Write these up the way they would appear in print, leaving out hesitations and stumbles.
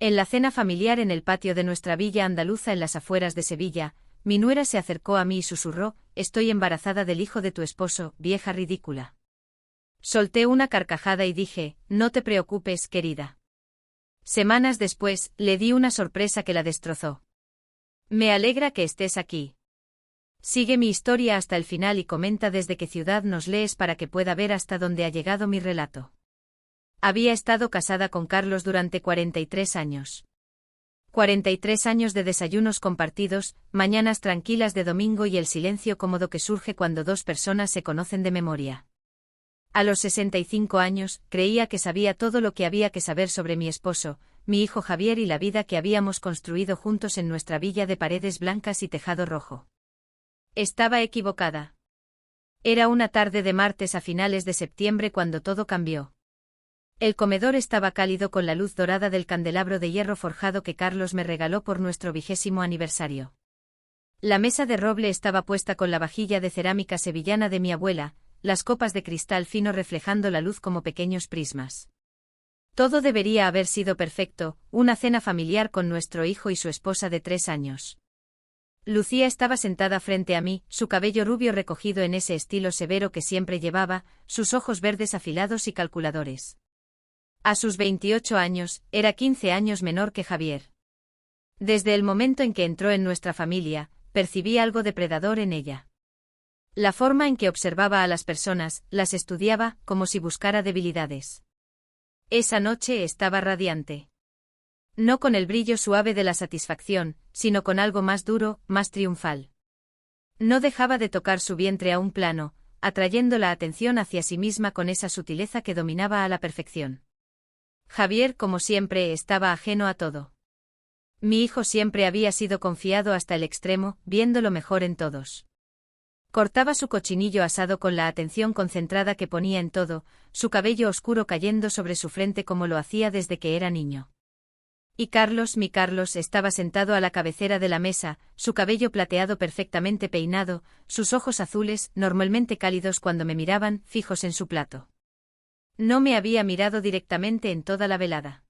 En la cena familiar en el patio de nuestra villa andaluza en las afueras de Sevilla, mi nuera se acercó a mí y susurró: «Estoy embarazada del hijo de tu esposo, vieja ridícula». Solté una carcajada y dije: «No te preocupes, querida». Semanas después, le di una sorpresa que la destrozó. «Me alegra que estés aquí. Sigue mi historia hasta el final y comenta desde qué ciudad nos lees para que pueda ver hasta dónde ha llegado mi relato». Había estado casada con Carlos durante 43 años. 43 años de desayunos compartidos, mañanas tranquilas de domingo y el silencio cómodo que surge cuando dos personas se conocen de memoria. A los 65 años, creía que sabía todo lo que había que saber sobre mi esposo, mi hijo Javier y la vida que habíamos construido juntos en nuestra villa de paredes blancas y tejado rojo. Estaba equivocada. Era una tarde de martes a finales de septiembre cuando todo cambió. El comedor estaba cálido con la luz dorada del candelabro de hierro forjado que Carlos me regaló por nuestro 20º aniversario. La mesa de roble estaba puesta con la vajilla de cerámica sevillana de mi abuela, las copas de cristal fino reflejando la luz como pequeños prismas. Todo debería haber sido perfecto, una cena familiar con nuestro hijo y su esposa de 3 años. Lucía estaba sentada frente a mí, su cabello rubio recogido en ese estilo severo que siempre llevaba, sus ojos verdes afilados y calculadores. A sus 28 años, era 15 años menor que Javier. Desde el momento en que entró en nuestra familia, percibí algo depredador en ella. La forma en que observaba a las personas, las estudiaba, como si buscara debilidades. Esa noche estaba radiante. No con el brillo suave de la satisfacción, sino con algo más duro, más triunfal. No dejaba de tocar su vientre a un plano, atrayendo la atención hacia sí misma con esa sutileza que dominaba a la perfección. Javier, como siempre, estaba ajeno a todo. Mi hijo siempre había sido confiado hasta el extremo, viendo lo mejor en todos. Cortaba su cochinillo asado con la atención concentrada que ponía en todo, su cabello oscuro cayendo sobre su frente como lo hacía desde que era niño. Y Carlos, mi Carlos, estaba sentado a la cabecera de la mesa, su cabello plateado perfectamente peinado, sus ojos azules, normalmente cálidos cuando me miraban, fijos en su plato. No me había mirado directamente en toda la velada.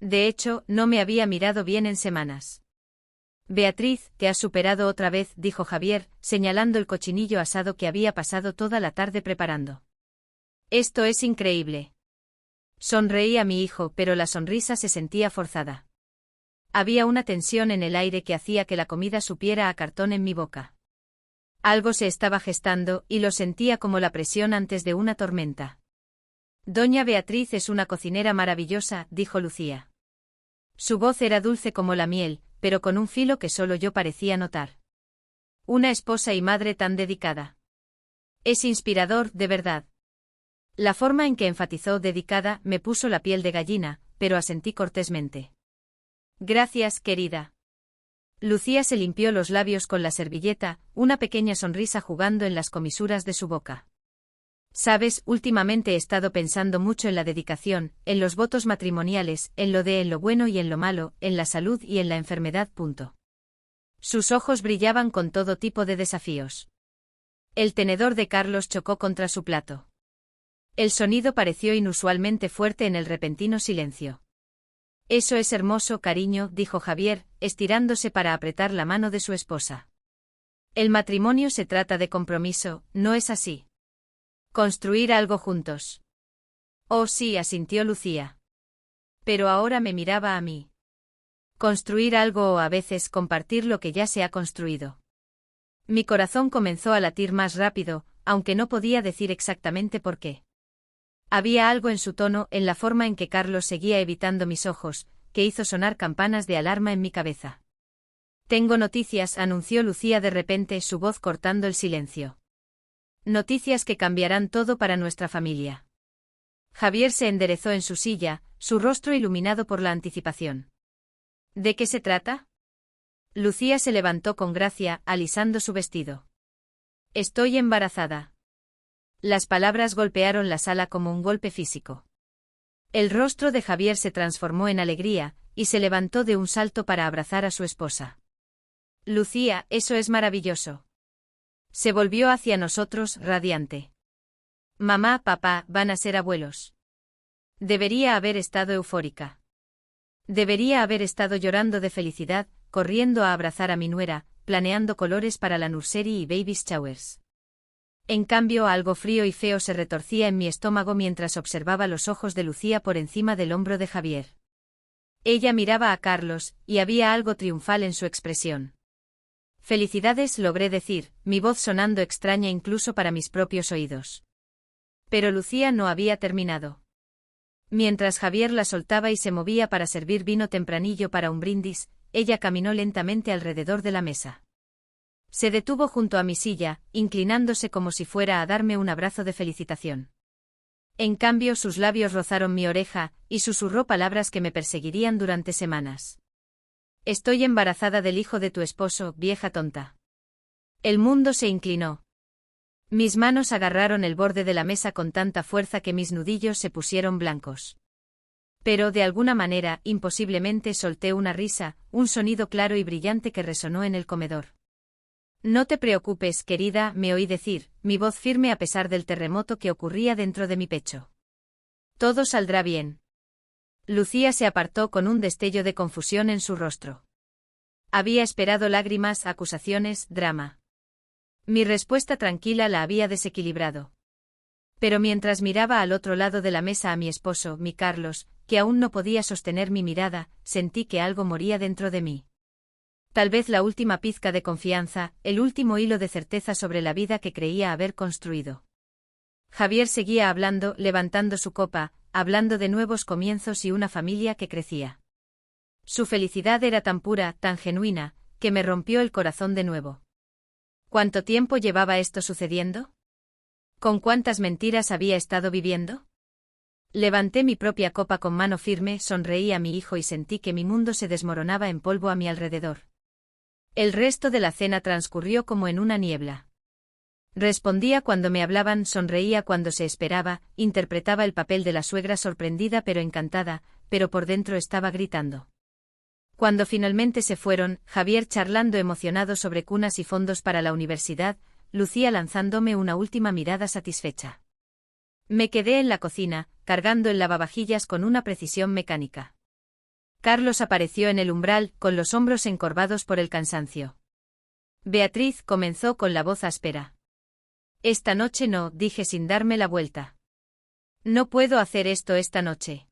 De hecho, no me había mirado bien en semanas. «Beatriz, te has superado otra vez», dijo Javier, señalando el cochinillo asado que había pasado toda la tarde preparando. «Esto es increíble». Sonreí a mi hijo, pero la sonrisa se sentía forzada. Había una tensión en el aire que hacía que la comida supiera a cartón en mi boca. Algo se estaba gestando, y lo sentía como la presión antes de una tormenta. «Doña Beatriz es una cocinera maravillosa», dijo Lucía. Su voz era dulce como la miel, pero con un filo que solo yo parecía notar. «Una esposa y madre tan dedicada. Es inspirador, de verdad». La forma en que enfatizó dedicada me puso la piel de gallina, pero asentí cortésmente. «Gracias, querida». Lucía se limpió los labios con la servilleta, una pequeña sonrisa jugando en las comisuras de su boca. «Sabes, últimamente he estado pensando mucho en la dedicación, en los votos matrimoniales, en lo bueno y en lo malo, en la salud y en la enfermedad. Sus ojos brillaban con todo tipo de desafíos. El tenedor de Carlos chocó contra su plato. El sonido pareció inusualmente fuerte en el repentino silencio. «Eso es hermoso, cariño», dijo Javier, estirándose para apretar la mano de su esposa. «El matrimonio se trata de compromiso, ¿no es así? Construir algo juntos». «Oh sí», asintió Lucía. Pero ahora me miraba a mí. Construir algo o a veces compartir lo que ya se ha construido. Mi corazón comenzó a latir más rápido, aunque no podía decir exactamente por qué. Había algo en su tono, en la forma en que Carlos seguía evitando mis ojos, que hizo sonar campanas de alarma en mi cabeza. «Tengo noticias», anunció Lucía de repente, su voz cortando el silencio. «Noticias que cambiarán todo para nuestra familia». Javier se enderezó en su silla, su rostro iluminado por la anticipación. «¿De qué se trata?». Lucía se levantó con gracia, alisando su vestido. «Estoy embarazada». Las palabras golpearon la sala como un golpe físico. El rostro de Javier se transformó en alegría, y se levantó de un salto para abrazar a su esposa. «Lucía, eso es maravilloso». Se volvió hacia nosotros, radiante. «Mamá, papá, van a ser abuelos». Debería haber estado eufórica. Debería haber estado llorando de felicidad, corriendo a abrazar a mi nuera, planeando colores para la nursery y baby showers. En cambio, algo frío y feo se retorcía en mi estómago mientras observaba los ojos de Lucía por encima del hombro de Javier. Ella miraba a Carlos, y había algo triunfal en su expresión. «Felicidades», logré decir, mi voz sonando extraña incluso para mis propios oídos. Pero Lucía no había terminado. Mientras Javier la soltaba y se movía para servir vino tempranillo para un brindis, ella caminó lentamente alrededor de la mesa. Se detuvo junto a mi silla, inclinándose como si fuera a darme un abrazo de felicitación. En cambio, sus labios rozaron mi oreja, y susurró palabras que me perseguirían durante semanas. «Estoy embarazada del hijo de tu esposo, vieja tonta». El mundo se inclinó. Mis manos agarraron el borde de la mesa con tanta fuerza que mis nudillos se pusieron blancos. Pero, de alguna manera, imposiblemente solté una risa, un sonido claro y brillante que resonó en el comedor. «No te preocupes, querida», me oí decir, mi voz firme a pesar del terremoto que ocurría dentro de mi pecho. «Todo saldrá bien». Lucía se apartó con un destello de confusión en su rostro. Había esperado lágrimas, acusaciones, drama. Mi respuesta tranquila la había desequilibrado. Pero mientras miraba al otro lado de la mesa a mi esposo, mi Carlos, que aún no podía sostener mi mirada, sentí que algo moría dentro de mí. Tal vez la última pizca de confianza, el último hilo de certeza sobre la vida que creía haber construido. Javier seguía hablando, levantando su copa, hablando de nuevos comienzos y una familia que crecía. Su felicidad era tan pura, tan genuina, que me rompió el corazón de nuevo. ¿Cuánto tiempo llevaba esto sucediendo? ¿Con cuántas mentiras había estado viviendo? Levanté mi propia copa con mano firme, sonreí a mi hijo y sentí que mi mundo se desmoronaba en polvo a mi alrededor. El resto de la cena transcurrió como en una niebla. Respondía cuando me hablaban, sonreía cuando se esperaba, interpretaba el papel de la suegra sorprendida pero encantada, pero por dentro estaba gritando. Cuando finalmente se fueron, Javier charlando emocionado sobre cunas y fondos para la universidad, Lucía lanzándome una última mirada satisfecha. Me quedé en la cocina, cargando el lavavajillas con una precisión mecánica. Carlos apareció en el umbral, con los hombros encorvados por el cansancio. «Beatriz», comenzó con la voz áspera. «Esta noche no», dije sin darme la vuelta. «No puedo hacer esto esta noche».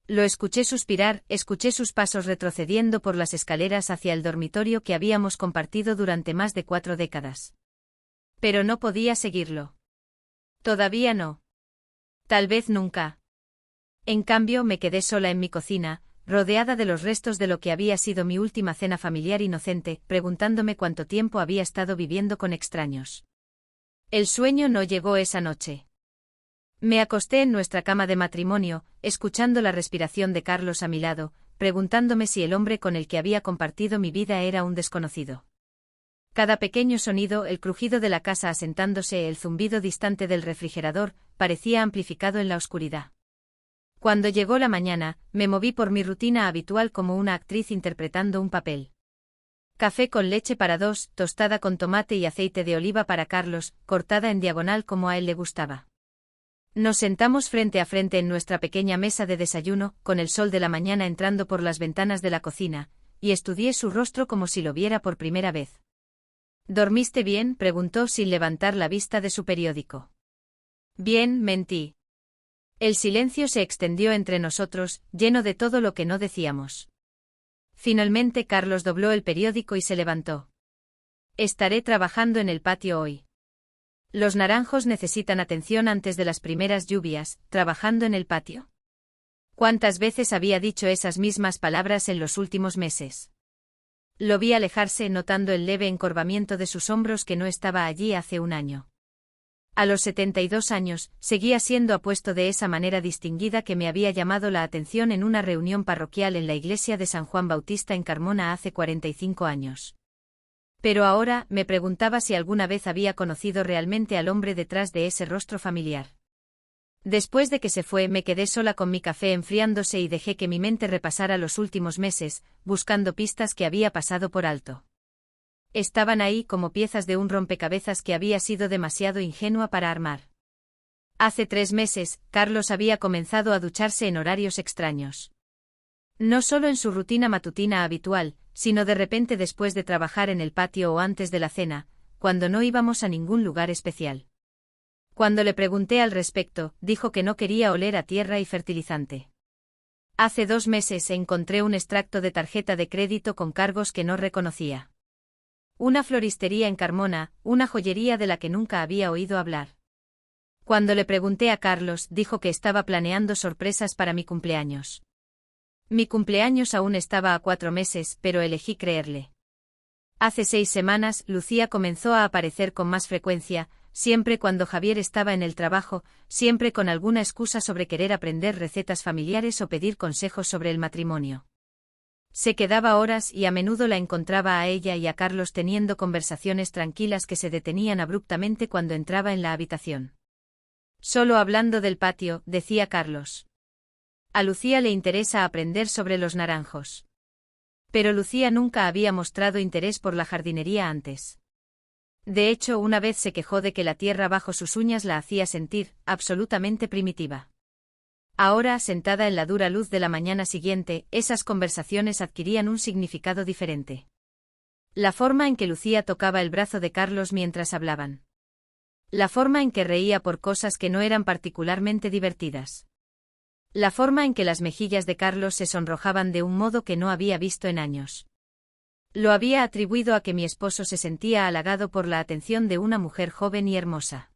Lo escuché suspirar, escuché sus pasos retrocediendo por las escaleras hacia el dormitorio que habíamos compartido durante más de 4 décadas. Pero no podía seguirlo. Todavía no. Tal vez nunca. En cambio, me quedé sola en mi cocina, rodeada de los restos de lo que había sido mi última cena familiar inocente, preguntándome cuánto tiempo había estado viviendo con extraños. El sueño no llegó esa noche. Me acosté en nuestra cama de matrimonio, escuchando la respiración de Carlos a mi lado, preguntándome si el hombre con el que había compartido mi vida era un desconocido. Cada pequeño sonido, el crujido de la casa asentándose, el zumbido distante del refrigerador, parecía amplificado en la oscuridad. Cuando llegó la mañana, me moví por mi rutina habitual como una actriz interpretando un papel. Café con leche para 2, tostada con tomate y aceite de oliva para Carlos, cortada en diagonal como a él le gustaba. Nos sentamos frente a frente en nuestra pequeña mesa de desayuno, con el sol de la mañana entrando por las ventanas de la cocina, y estudié su rostro como si lo viera por primera vez. «¿Dormiste bien?», preguntó sin levantar la vista de su periódico. «Bien», mentí. El silencio se extendió entre nosotros, lleno de todo lo que no decíamos. Finalmente Carlos dobló el periódico y se levantó. «Estaré trabajando en el patio hoy. Los naranjos necesitan atención antes de las primeras lluvias, trabajando en el patio». ¿Cuántas veces había dicho esas mismas palabras en los últimos meses? Lo vi alejarse, notando el leve encorvamiento de sus hombros que no estaba allí hace un año. A los 72 años, seguía siendo apuesto de esa manera distinguida que me había llamado la atención en una reunión parroquial en la iglesia de San Juan Bautista en Carmona hace 45 años. Pero ahora, me preguntaba si alguna vez había conocido realmente al hombre detrás de ese rostro familiar. Después de que se fue, me quedé sola con mi café enfriándose y dejé que mi mente repasara los últimos meses, buscando pistas que había pasado por alto. Estaban ahí como piezas de un rompecabezas que había sido demasiado ingenua para armar. Hace 3 meses, Carlos había comenzado a ducharse en horarios extraños. No solo en su rutina matutina habitual, sino de repente después de trabajar en el patio o antes de la cena, cuando no íbamos a ningún lugar especial. Cuando le pregunté al respecto, dijo que no quería oler a tierra y fertilizante. Hace 2 meses encontré un extracto de tarjeta de crédito con cargos que no reconocía. Una floristería en Carmona, una joyería de la que nunca había oído hablar. Cuando le pregunté a Carlos, dijo que estaba planeando sorpresas para mi cumpleaños. Mi cumpleaños aún estaba a 4 meses, pero elegí creerle. Hace 6 semanas, Lucía comenzó a aparecer con más frecuencia, siempre cuando Javier estaba en el trabajo, siempre con alguna excusa sobre querer aprender recetas familiares o pedir consejos sobre el matrimonio. Se quedaba horas y a menudo la encontraba a ella y a Carlos teniendo conversaciones tranquilas que se detenían abruptamente cuando entraba en la habitación. Solo hablando del patio, decía Carlos. A Lucía le interesa aprender sobre los naranjos. Pero Lucía nunca había mostrado interés por la jardinería antes. De hecho, una vez se quejó de que la tierra bajo sus uñas la hacía sentir absolutamente primitiva. Ahora, sentada en la dura luz de la mañana siguiente, esas conversaciones adquirían un significado diferente. La forma en que Lucía tocaba el brazo de Carlos mientras hablaban. La forma en que reía por cosas que no eran particularmente divertidas. La forma en que las mejillas de Carlos se sonrojaban de un modo que no había visto en años. Lo había atribuido a que mi esposo se sentía halagado por la atención de una mujer joven y hermosa.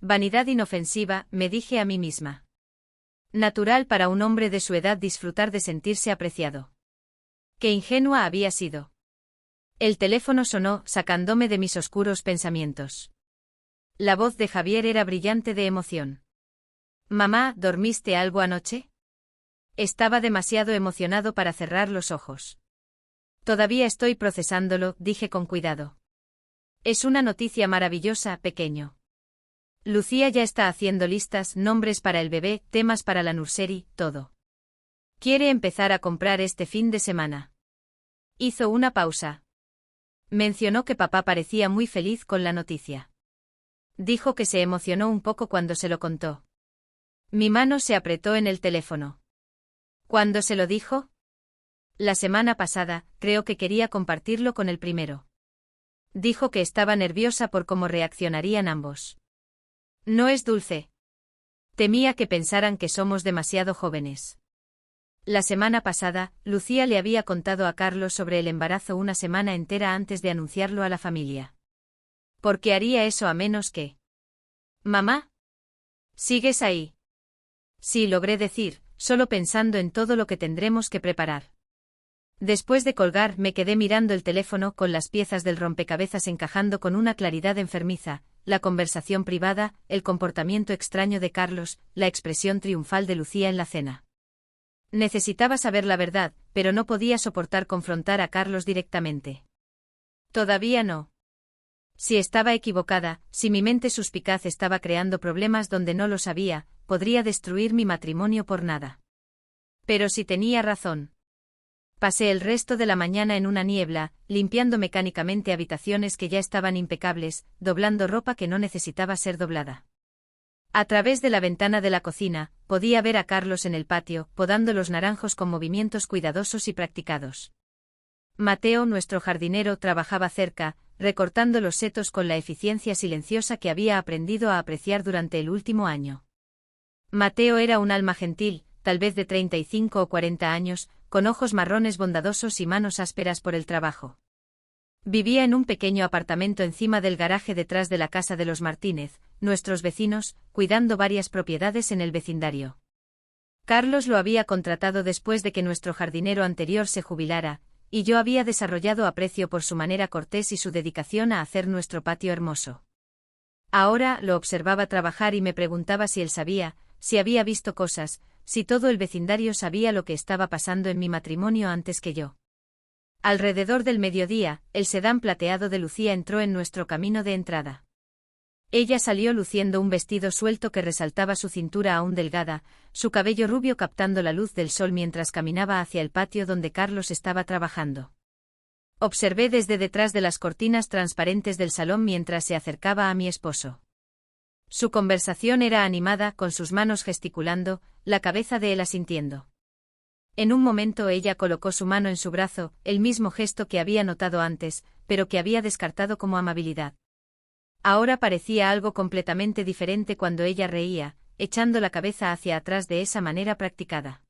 Vanidad inofensiva, me dije a mí misma. Natural para un hombre de su edad disfrutar de sentirse apreciado. Qué ingenua había sido. El teléfono sonó, sacándome de mis oscuros pensamientos. La voz de Javier era brillante de emoción. Mamá, ¿dormiste algo anoche? Estaba demasiado emocionado para cerrar los ojos. Todavía estoy procesándolo, dije con cuidado. Es una noticia maravillosa, pequeño. Lucía ya está haciendo listas, nombres para el bebé, temas para la nursery, todo. Quiere empezar a comprar este fin de semana. Hizo una pausa. Mencionó que papá parecía muy feliz con la noticia. Dijo que se emocionó un poco cuando se lo contó. Mi mano se apretó en el teléfono. ¿Cuándo se lo dijo? La semana pasada, creo que quería compartirlo con el primero. Dijo que estaba nerviosa por cómo reaccionarían ambos. No es dulce. Temía que pensaran que somos demasiado jóvenes. La semana pasada, Lucía le había contado a Carlos sobre el embarazo una semana entera antes de anunciarlo a la familia. ¿Por qué haría eso a menos que? ¿Mamá? ¿Sigues ahí? Sí, logré decir, solo pensando en todo lo que tendremos que preparar. Después de colgar, me quedé mirando el teléfono con las piezas del rompecabezas encajando con una claridad enfermiza, la conversación privada, el comportamiento extraño de Carlos, la expresión triunfal de Lucía en la cena. Necesitaba saber la verdad, pero no podía soportar confrontar a Carlos directamente. Todavía no. Si estaba equivocada, si mi mente suspicaz estaba creando problemas donde no lo sabía, podría destruir mi matrimonio por nada. Pero si tenía razón. Pasé el resto de la mañana en una niebla, limpiando mecánicamente habitaciones que ya estaban impecables, doblando ropa que no necesitaba ser doblada. A través de la ventana de la cocina, podía ver a Carlos en el patio, podando los naranjos con movimientos cuidadosos y practicados. Mateo, nuestro jardinero, trabajaba cerca, recortando los setos con la eficiencia silenciosa que había aprendido a apreciar durante el último año. Mateo era un alma gentil, tal vez de 35 o 40 años, con ojos marrones bondadosos y manos ásperas por el trabajo. Vivía en un pequeño apartamento encima del garaje detrás de la casa de los Martínez, nuestros vecinos, cuidando varias propiedades en el vecindario. Carlos lo había contratado después de que nuestro jardinero anterior se jubilara, y yo había desarrollado aprecio por su manera cortés y su dedicación a hacer nuestro patio hermoso. Ahora lo observaba trabajar y me preguntaba si él sabía, si había visto cosas, si todo el vecindario sabía lo que estaba pasando en mi matrimonio antes que yo. Alrededor del mediodía, el sedán plateado de Lucía entró en nuestro camino de entrada. Ella salió luciendo un vestido suelto que resaltaba su cintura aún delgada, su cabello rubio captando la luz del sol mientras caminaba hacia el patio donde Carlos estaba trabajando. Observé desde detrás de las cortinas transparentes del salón mientras se acercaba a mi esposo. Su conversación era animada, con sus manos gesticulando, la cabeza de él asintiendo. En un momento ella colocó su mano en su brazo, el mismo gesto que había notado antes, pero que había descartado como amabilidad. Ahora parecía algo completamente diferente cuando ella reía, echando la cabeza hacia atrás de esa manera practicada.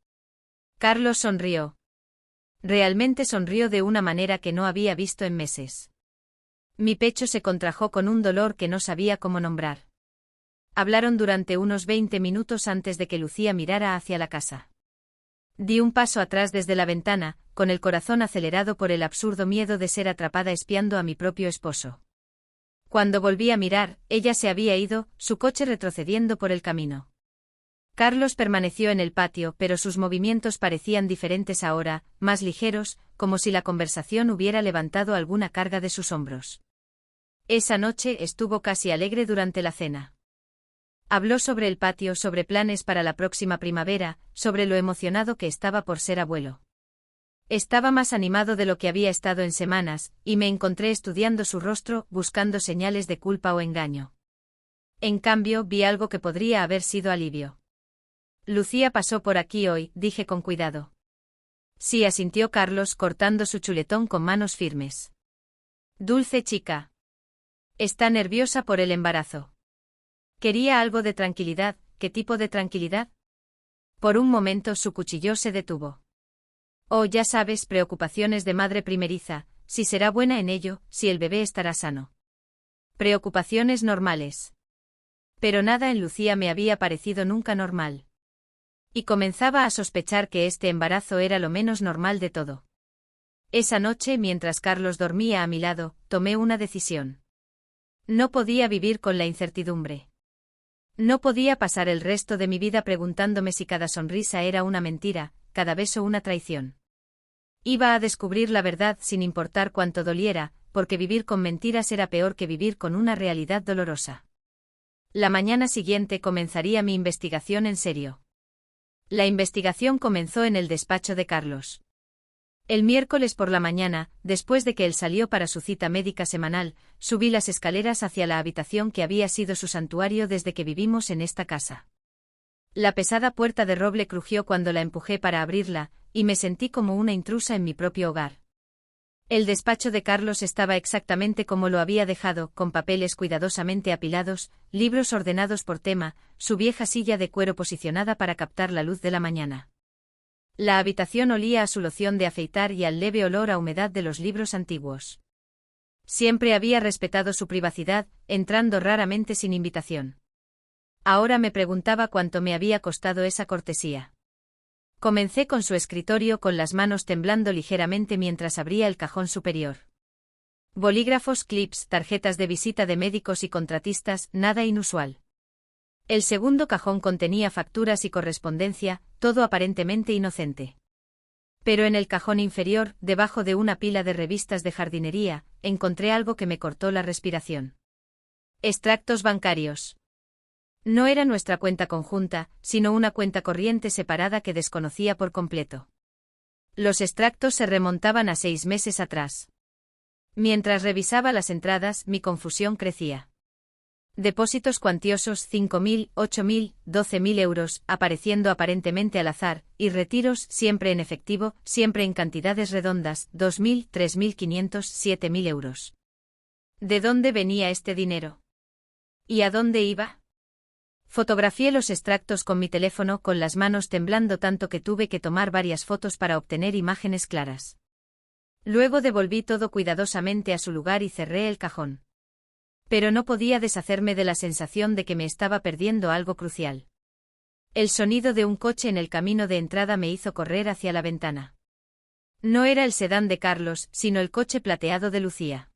Carlos sonrió. Realmente sonrió de una manera que no había visto en meses. Mi pecho se contrajo con un dolor que no sabía cómo nombrar. Hablaron durante unos 20 minutos antes de que Lucía mirara hacia la casa. Di un paso atrás desde la ventana, con el corazón acelerado por el absurdo miedo de ser atrapada espiando a mi propio esposo. Cuando volví a mirar, ella se había ido, su coche retrocediendo por el camino. Carlos permaneció en el patio, pero sus movimientos parecían diferentes ahora, más ligeros, como si la conversación hubiera levantado alguna carga de sus hombros. Esa noche estuvo casi alegre durante la cena. Habló sobre el patio, sobre planes para la próxima primavera, sobre lo emocionado que estaba por ser abuelo. Estaba más animado de lo que había estado en semanas, y me encontré estudiando su rostro, buscando señales de culpa o engaño. En cambio, vi algo que podría haber sido alivio. Lucía pasó por aquí hoy, dije con cuidado. Sí, asintió Carlos, cortando su chuletón con manos firmes. Dulce chica. Está nerviosa por el embarazo. Quería algo de tranquilidad. ¿Qué tipo de tranquilidad? Por un momento su cuchillo se detuvo. Oh, ya sabes, preocupaciones de madre primeriza, si será buena en ello, si el bebé estará sano. Preocupaciones normales. Pero nada en Lucía me había parecido nunca normal. Y comenzaba a sospechar que este embarazo era lo menos normal de todo. Esa noche, mientras Carlos dormía a mi lado, tomé una decisión. No podía vivir con la incertidumbre. No podía pasar el resto de mi vida preguntándome si cada sonrisa era una mentira, cada beso una traición. Iba a descubrir la verdad sin importar cuánto doliera, porque vivir con mentiras era peor que vivir con una realidad dolorosa. La mañana siguiente comenzaría mi investigación en serio. La investigación comenzó en el despacho de Carlos. El miércoles por la mañana, después de que él salió para su cita médica semanal, subí las escaleras hacia la habitación que había sido su santuario desde que vivimos en esta casa. La pesada puerta de roble crujió cuando la empujé para abrirla, y me sentí como una intrusa en mi propio hogar. El despacho de Carlos estaba exactamente como lo había dejado, con papeles cuidadosamente apilados, libros ordenados por tema, su vieja silla de cuero posicionada para captar la luz de la mañana. La habitación olía a su loción de afeitar y al leve olor a humedad de los libros antiguos. Siempre había respetado su privacidad, entrando raramente sin invitación. Ahora me preguntaba cuánto me había costado esa cortesía. Comencé con su escritorio con las manos temblando ligeramente mientras abría el cajón superior. Bolígrafos, clips, tarjetas de visita de médicos y contratistas, nada inusual. El segundo cajón contenía facturas y correspondencia, todo aparentemente inocente. Pero en el cajón inferior, debajo de una pila de revistas de jardinería, encontré algo que me cortó la respiración. Extractos bancarios. No era nuestra cuenta conjunta, sino una cuenta corriente separada que desconocía por completo. Los extractos se remontaban a 6 meses atrás. Mientras revisaba las entradas, mi confusión crecía. Depósitos cuantiosos 5.000, 8.000, 12.000 euros, apareciendo aparentemente al azar, y retiros siempre en efectivo, siempre en cantidades redondas, 2.000, 3.500, 7.000 euros. ¿De dónde venía este dinero? ¿Y a dónde iba? Fotografié los extractos con mi teléfono con las manos temblando tanto que tuve que tomar varias fotos para obtener imágenes claras. Luego devolví todo cuidadosamente a su lugar y cerré el cajón. Pero no podía deshacerme de la sensación de que me estaba perdiendo algo crucial. El sonido de un coche en el camino de entrada me hizo correr hacia la ventana. No era el sedán de Carlos, sino el coche plateado de Lucía.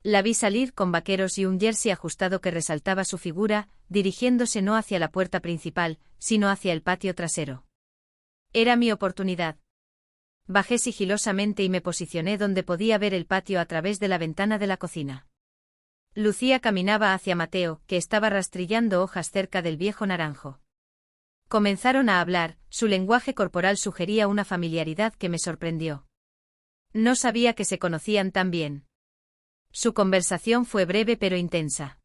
La vi salir con vaqueros y un jersey ajustado que resaltaba su figura, dirigiéndose no hacia la puerta principal, sino hacia el patio trasero. Era mi oportunidad. Bajé sigilosamente y me posicioné donde podía ver el patio a través de la ventana de la cocina. Lucía caminaba hacia Mateo, que estaba rastrillando hojas cerca del viejo naranjo. Comenzaron a hablar, su lenguaje corporal sugería una familiaridad que me sorprendió. No sabía que se conocían tan bien. Su conversación fue breve pero intensa.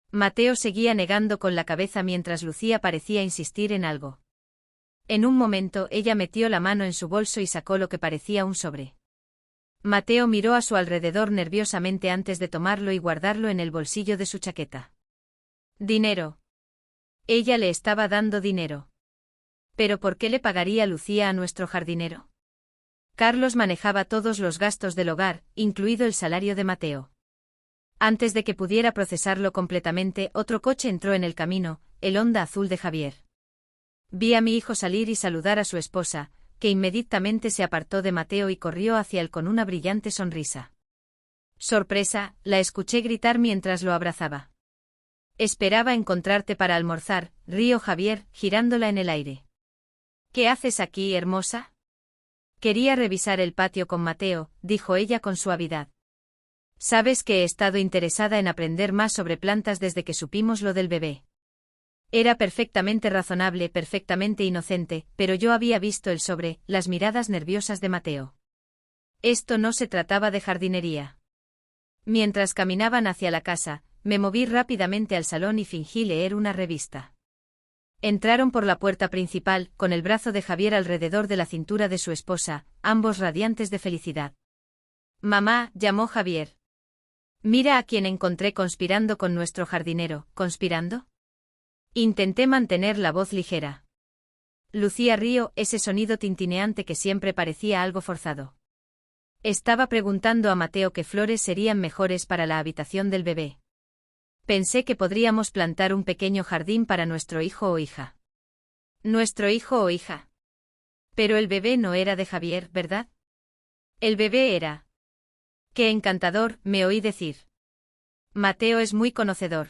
Mateo seguía negando con la cabeza mientras Lucía parecía insistir en algo. En un momento ella metió la mano en su bolso y sacó lo que parecía un sobre. Mateo miró a su alrededor nerviosamente antes de tomarlo y guardarlo en el bolsillo de su chaqueta. Dinero. Ella le estaba dando dinero. ¿Pero por qué le pagaría Lucía a nuestro jardinero? Carlos manejaba todos los gastos del hogar, incluido el salario de Mateo. Antes de que pudiera procesarlo completamente, otro coche entró en el camino, el Honda azul de Javier. Vi a mi hijo salir y saludar a su esposa, que inmediatamente se apartó de Mateo y corrió hacia él con una brillante sonrisa. Sorpresa, la escuché gritar mientras lo abrazaba. Esperaba encontrarte para almorzar, rió Javier, girándola en el aire. ¿Qué haces aquí, hermosa? Quería revisar el patio con Mateo, dijo ella con suavidad. Sabes que he estado interesada en aprender más sobre plantas desde que supimos lo del bebé. Era perfectamente razonable, perfectamente inocente, pero yo había visto el sobre, las miradas nerviosas de Mateo. Esto no se trataba de jardinería. Mientras caminaban hacia la casa, me moví rápidamente al salón y fingí leer una revista. Entraron por la puerta principal, con el brazo de Javier alrededor de la cintura de su esposa, ambos radiantes de felicidad. Mamá, llamó Javier. Mira a quien encontré conspirando con nuestro jardinero. ¿Conspirando? Intenté mantener la voz ligera. Lucía rió, ese sonido tintineante que siempre parecía algo forzado. Estaba preguntando a Mateo qué flores serían mejores para la habitación del bebé. Pensé que podríamos plantar un pequeño jardín para nuestro hijo o hija. ¿Nuestro hijo o hija? Pero el bebé no era de Javier, ¿verdad? El bebé era. ¡Qué encantador!, me oí decir. Mateo es muy conocedor.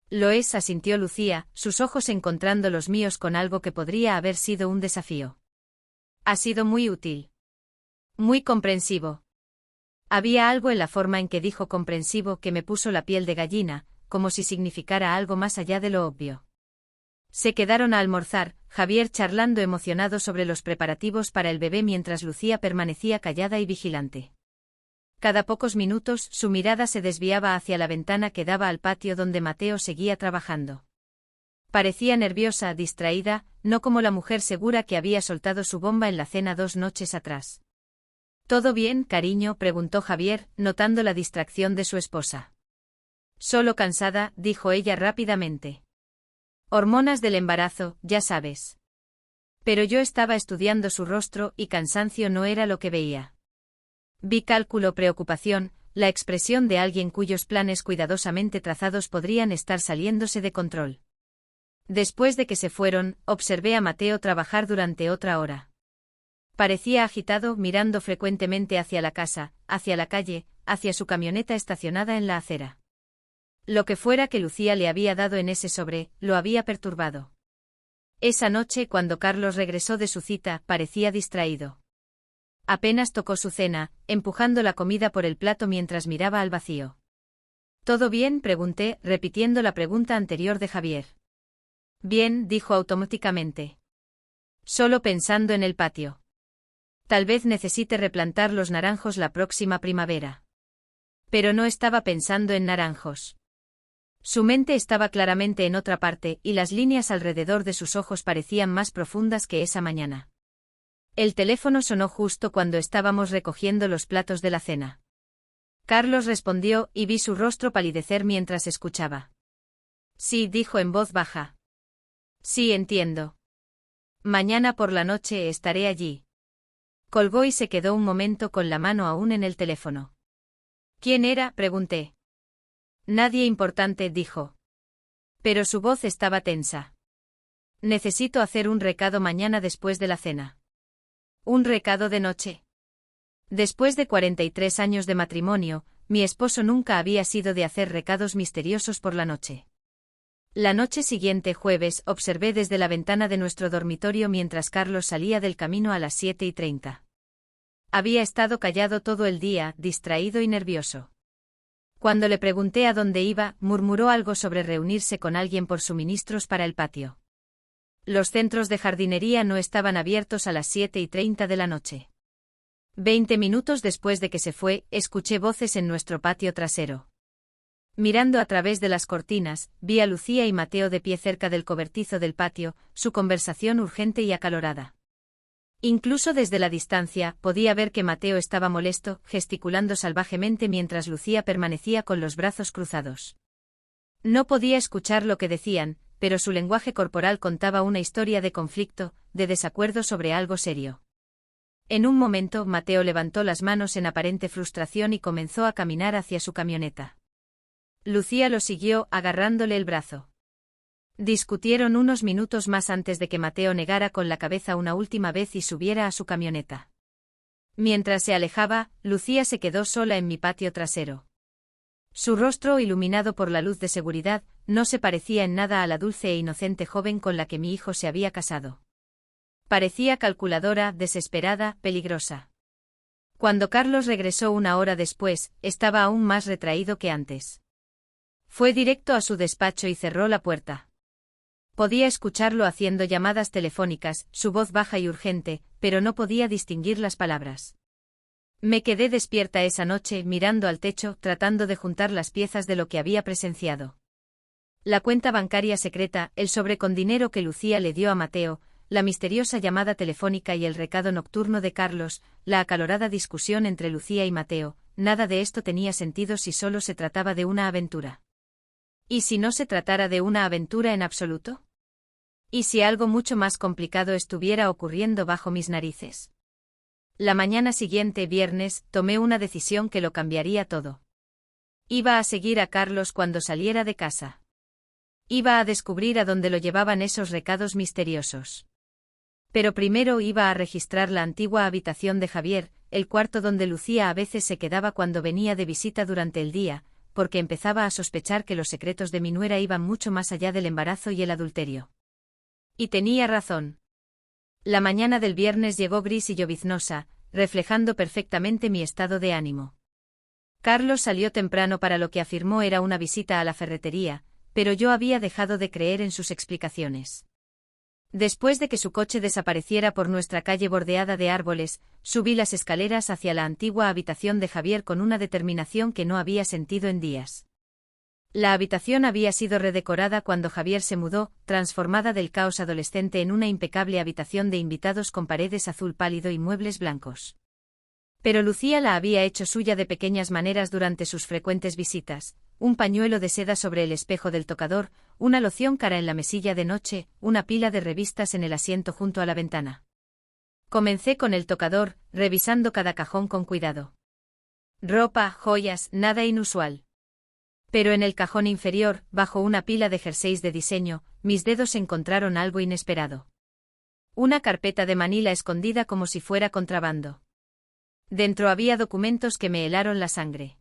Lo es, asintió Lucía, sus ojos encontrando los míos con algo que podría haber sido un desafío. Ha sido muy útil. Muy comprensivo. Había algo en la forma en que dijo comprensivo que me puso la piel de gallina, como si significara algo más allá de lo obvio. Se quedaron a almorzar, Javier charlando emocionado sobre los preparativos para el bebé mientras Lucía permanecía callada y vigilante. Cada pocos minutos su mirada se desviaba hacia la ventana que daba al patio donde Mateo seguía trabajando. Parecía nerviosa, distraída, no como la mujer segura que había soltado su bomba en la cena 2 noches atrás. ¿Todo bien, cariño?, preguntó Javier, notando la distracción de su esposa. Solo cansada, dijo ella rápidamente. Hormonas del embarazo, ya sabes. Pero yo estaba estudiando su rostro y cansancio no era lo que veía. Vi cálculo, preocupación, la expresión de alguien cuyos planes cuidadosamente trazados podrían estar saliéndose de control. Después de que se fueron, observé a Mateo trabajar durante otra hora. Parecía agitado, mirando frecuentemente hacia la casa, hacia la calle, hacia su camioneta estacionada en la acera. Lo que fuera que Lucía le había dado en ese sobre, lo había perturbado. Esa noche, cuando Carlos regresó de su cita, parecía distraído. Apenas tocó su cena, empujando la comida por el plato mientras miraba al vacío. ¿Todo bien?, pregunté, repitiendo la pregunta anterior de Javier. Bien, dijo automáticamente. Solo pensando en el patio. Tal vez necesite replantar los naranjos la próxima primavera. Pero no estaba pensando en naranjos. Su mente estaba claramente en otra parte y las líneas alrededor de sus ojos parecían más profundas que esa mañana. El teléfono sonó justo cuando estábamos recogiendo los platos de la cena. Carlos respondió y vi su rostro palidecer mientras escuchaba. Sí, dijo en voz baja. Sí, entiendo. Mañana por la noche estaré allí. Colgó y se quedó un momento con la mano aún en el teléfono. ¿Quién era?, pregunté. Nadie importante, dijo. Pero su voz estaba tensa. Necesito hacer un recado mañana después de la cena. ¿Un recado de noche? Después de 43 años de matrimonio, mi esposo nunca había sido de hacer recados misteriosos por la noche. La noche siguiente, jueves, observé desde la ventana de nuestro dormitorio mientras Carlos salía del camino a las 7:30. Había estado callado todo el día, distraído y nervioso. Cuando le pregunté a dónde iba, murmuró algo sobre reunirse con alguien por suministros para el patio. Los centros de jardinería no estaban abiertos a las 7:30 de la noche. 20 minutos después de que se fue, escuché voces en nuestro patio trasero. Mirando a través de las cortinas, vi a Lucía y Mateo de pie cerca del cobertizo del patio, su conversación urgente y acalorada. Incluso desde la distancia, podía ver que Mateo estaba molesto, gesticulando salvajemente mientras Lucía permanecía con los brazos cruzados. No podía escuchar lo que decían, pero su lenguaje corporal contaba una historia de conflicto, de desacuerdo sobre algo serio. En un momento, Mateo levantó las manos en aparente frustración y comenzó a caminar hacia su camioneta. Lucía lo siguió, agarrándole el brazo. Discutieron unos minutos más antes de que Mateo negara con la cabeza una última vez y subiera a su camioneta. Mientras se alejaba, Lucía se quedó sola en mi patio trasero. Su rostro, iluminado por la luz de seguridad, no se parecía en nada a la dulce e inocente joven con la que mi hijo se había casado. Parecía calculadora, desesperada, peligrosa. Cuando Carlos regresó una hora después, estaba aún más retraído que antes. Fue directo a su despacho y cerró la puerta. Podía escucharlo haciendo llamadas telefónicas, su voz baja y urgente, pero no podía distinguir las palabras. Me quedé despierta esa noche, mirando al techo, tratando de juntar las piezas de lo que había presenciado. La cuenta bancaria secreta, el sobre con dinero que Lucía le dio a Mateo, la misteriosa llamada telefónica y el recado nocturno de Carlos, la acalorada discusión entre Lucía y Mateo, nada de esto tenía sentido si solo se trataba de una aventura. ¿Y si no se tratara de una aventura en absoluto? ¿Y si algo mucho más complicado estuviera ocurriendo bajo mis narices? La mañana siguiente, viernes, tomé una decisión que lo cambiaría todo. Iba a seguir a Carlos cuando saliera de casa. Iba a descubrir a dónde lo llevaban esos recados misteriosos. Pero primero iba a registrar la antigua habitación de Javier, el cuarto donde Lucía a veces se quedaba cuando venía de visita durante el día, porque empezaba a sospechar que los secretos de mi nuera iban mucho más allá del embarazo y el adulterio. Y tenía razón. La mañana del viernes llegó gris y lloviznosa, reflejando perfectamente mi estado de ánimo. Carlos salió temprano para lo que afirmó era una visita a la ferretería, pero yo había dejado de creer en sus explicaciones. Después de que su coche desapareciera por nuestra calle bordeada de árboles, subí las escaleras hacia la antigua habitación de Javier con una determinación que no había sentido en días. La habitación había sido redecorada cuando Javier se mudó, transformada del caos adolescente en una impecable habitación de invitados con paredes azul pálido y muebles blancos. Pero Lucía la había hecho suya de pequeñas maneras durante sus frecuentes visitas: un pañuelo de seda sobre el espejo del tocador, una loción cara en la mesilla de noche, una pila de revistas en el asiento junto a la ventana. Comencé con el tocador, revisando cada cajón con cuidado. Ropa, joyas, nada inusual. Pero en el cajón inferior, bajo una pila de jerseys de diseño, mis dedos encontraron algo inesperado. Una carpeta de manila escondida como si fuera contrabando. Dentro había documentos que me helaron la sangre.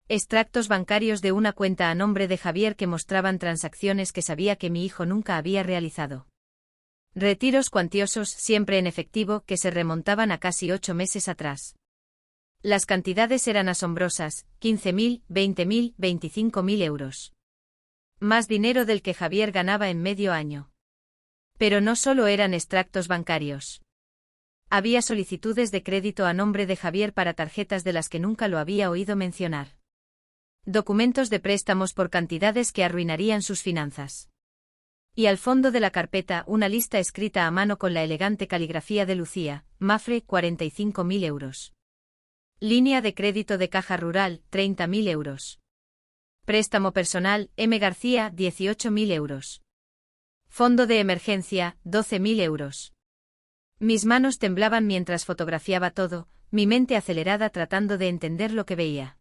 Extractos bancarios de una cuenta a nombre de Javier que mostraban transacciones que sabía que mi hijo nunca había realizado. Retiros cuantiosos, siempre en efectivo, que se remontaban a casi 8 meses atrás. Las cantidades eran asombrosas: 15.000, 20.000, 25.000 euros. Más dinero del que Javier ganaba en medio año. Pero no solo eran extractos bancarios. Había solicitudes de crédito a nombre de Javier para tarjetas de las que nunca lo había oído mencionar. Documentos de préstamos por cantidades que arruinarían sus finanzas. Y al fondo de la carpeta una lista escrita a mano con la elegante caligrafía de Lucía: Mafre, 45.000 euros. Línea de crédito de Caja Rural, 30.000 euros. Préstamo personal, M. García, 18.000 euros. Fondo de emergencia, 12.000 euros. Mis manos temblaban mientras fotografiaba todo, mi mente acelerada tratando de entender lo que veía.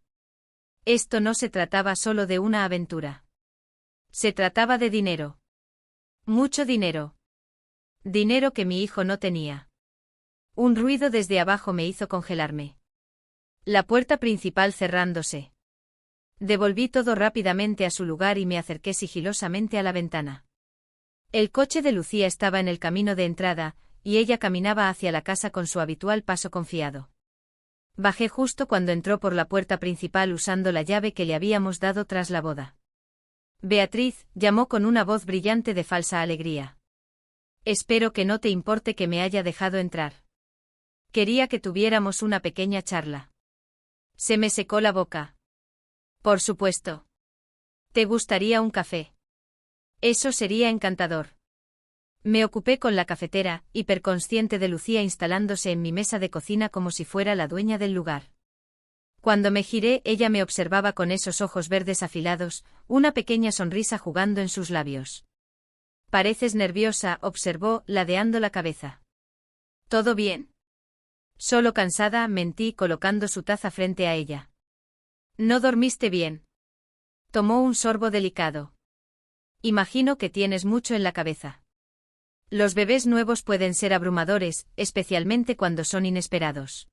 Esto no se trataba solo de una aventura. Se trataba de dinero. Mucho dinero. Dinero que mi hijo no tenía. Un ruido desde abajo me hizo congelarme. La puerta principal cerrándose. Devolví todo rápidamente a su lugar y me acerqué sigilosamente a la ventana. El coche de Lucía estaba en el camino de entrada, y ella caminaba hacia la casa con su habitual paso confiado. Bajé justo cuando entró por la puerta principal usando la llave que le habíamos dado tras la boda. Beatriz, llamó con una voz brillante de falsa alegría. Espero que no te importe que me haya dejado entrar. Quería que tuviéramos una pequeña charla. Se me secó la boca. Por supuesto. ¿Te gustaría un café? Eso sería encantador. Me ocupé con la cafetera, hiperconsciente de Lucía instalándose en mi mesa de cocina como si fuera la dueña del lugar. Cuando me giré, ella me observaba con esos ojos verdes afilados, una pequeña sonrisa jugando en sus labios. Pareces nerviosa, observó, ladeando la cabeza. ¿Todo bien? Solo cansada, mentí colocando su taza frente a ella. ¿No dormiste bien? Tomó un sorbo delicado. Imagino que tienes mucho en la cabeza. Los bebés nuevos pueden ser abrumadores, especialmente cuando son inesperados.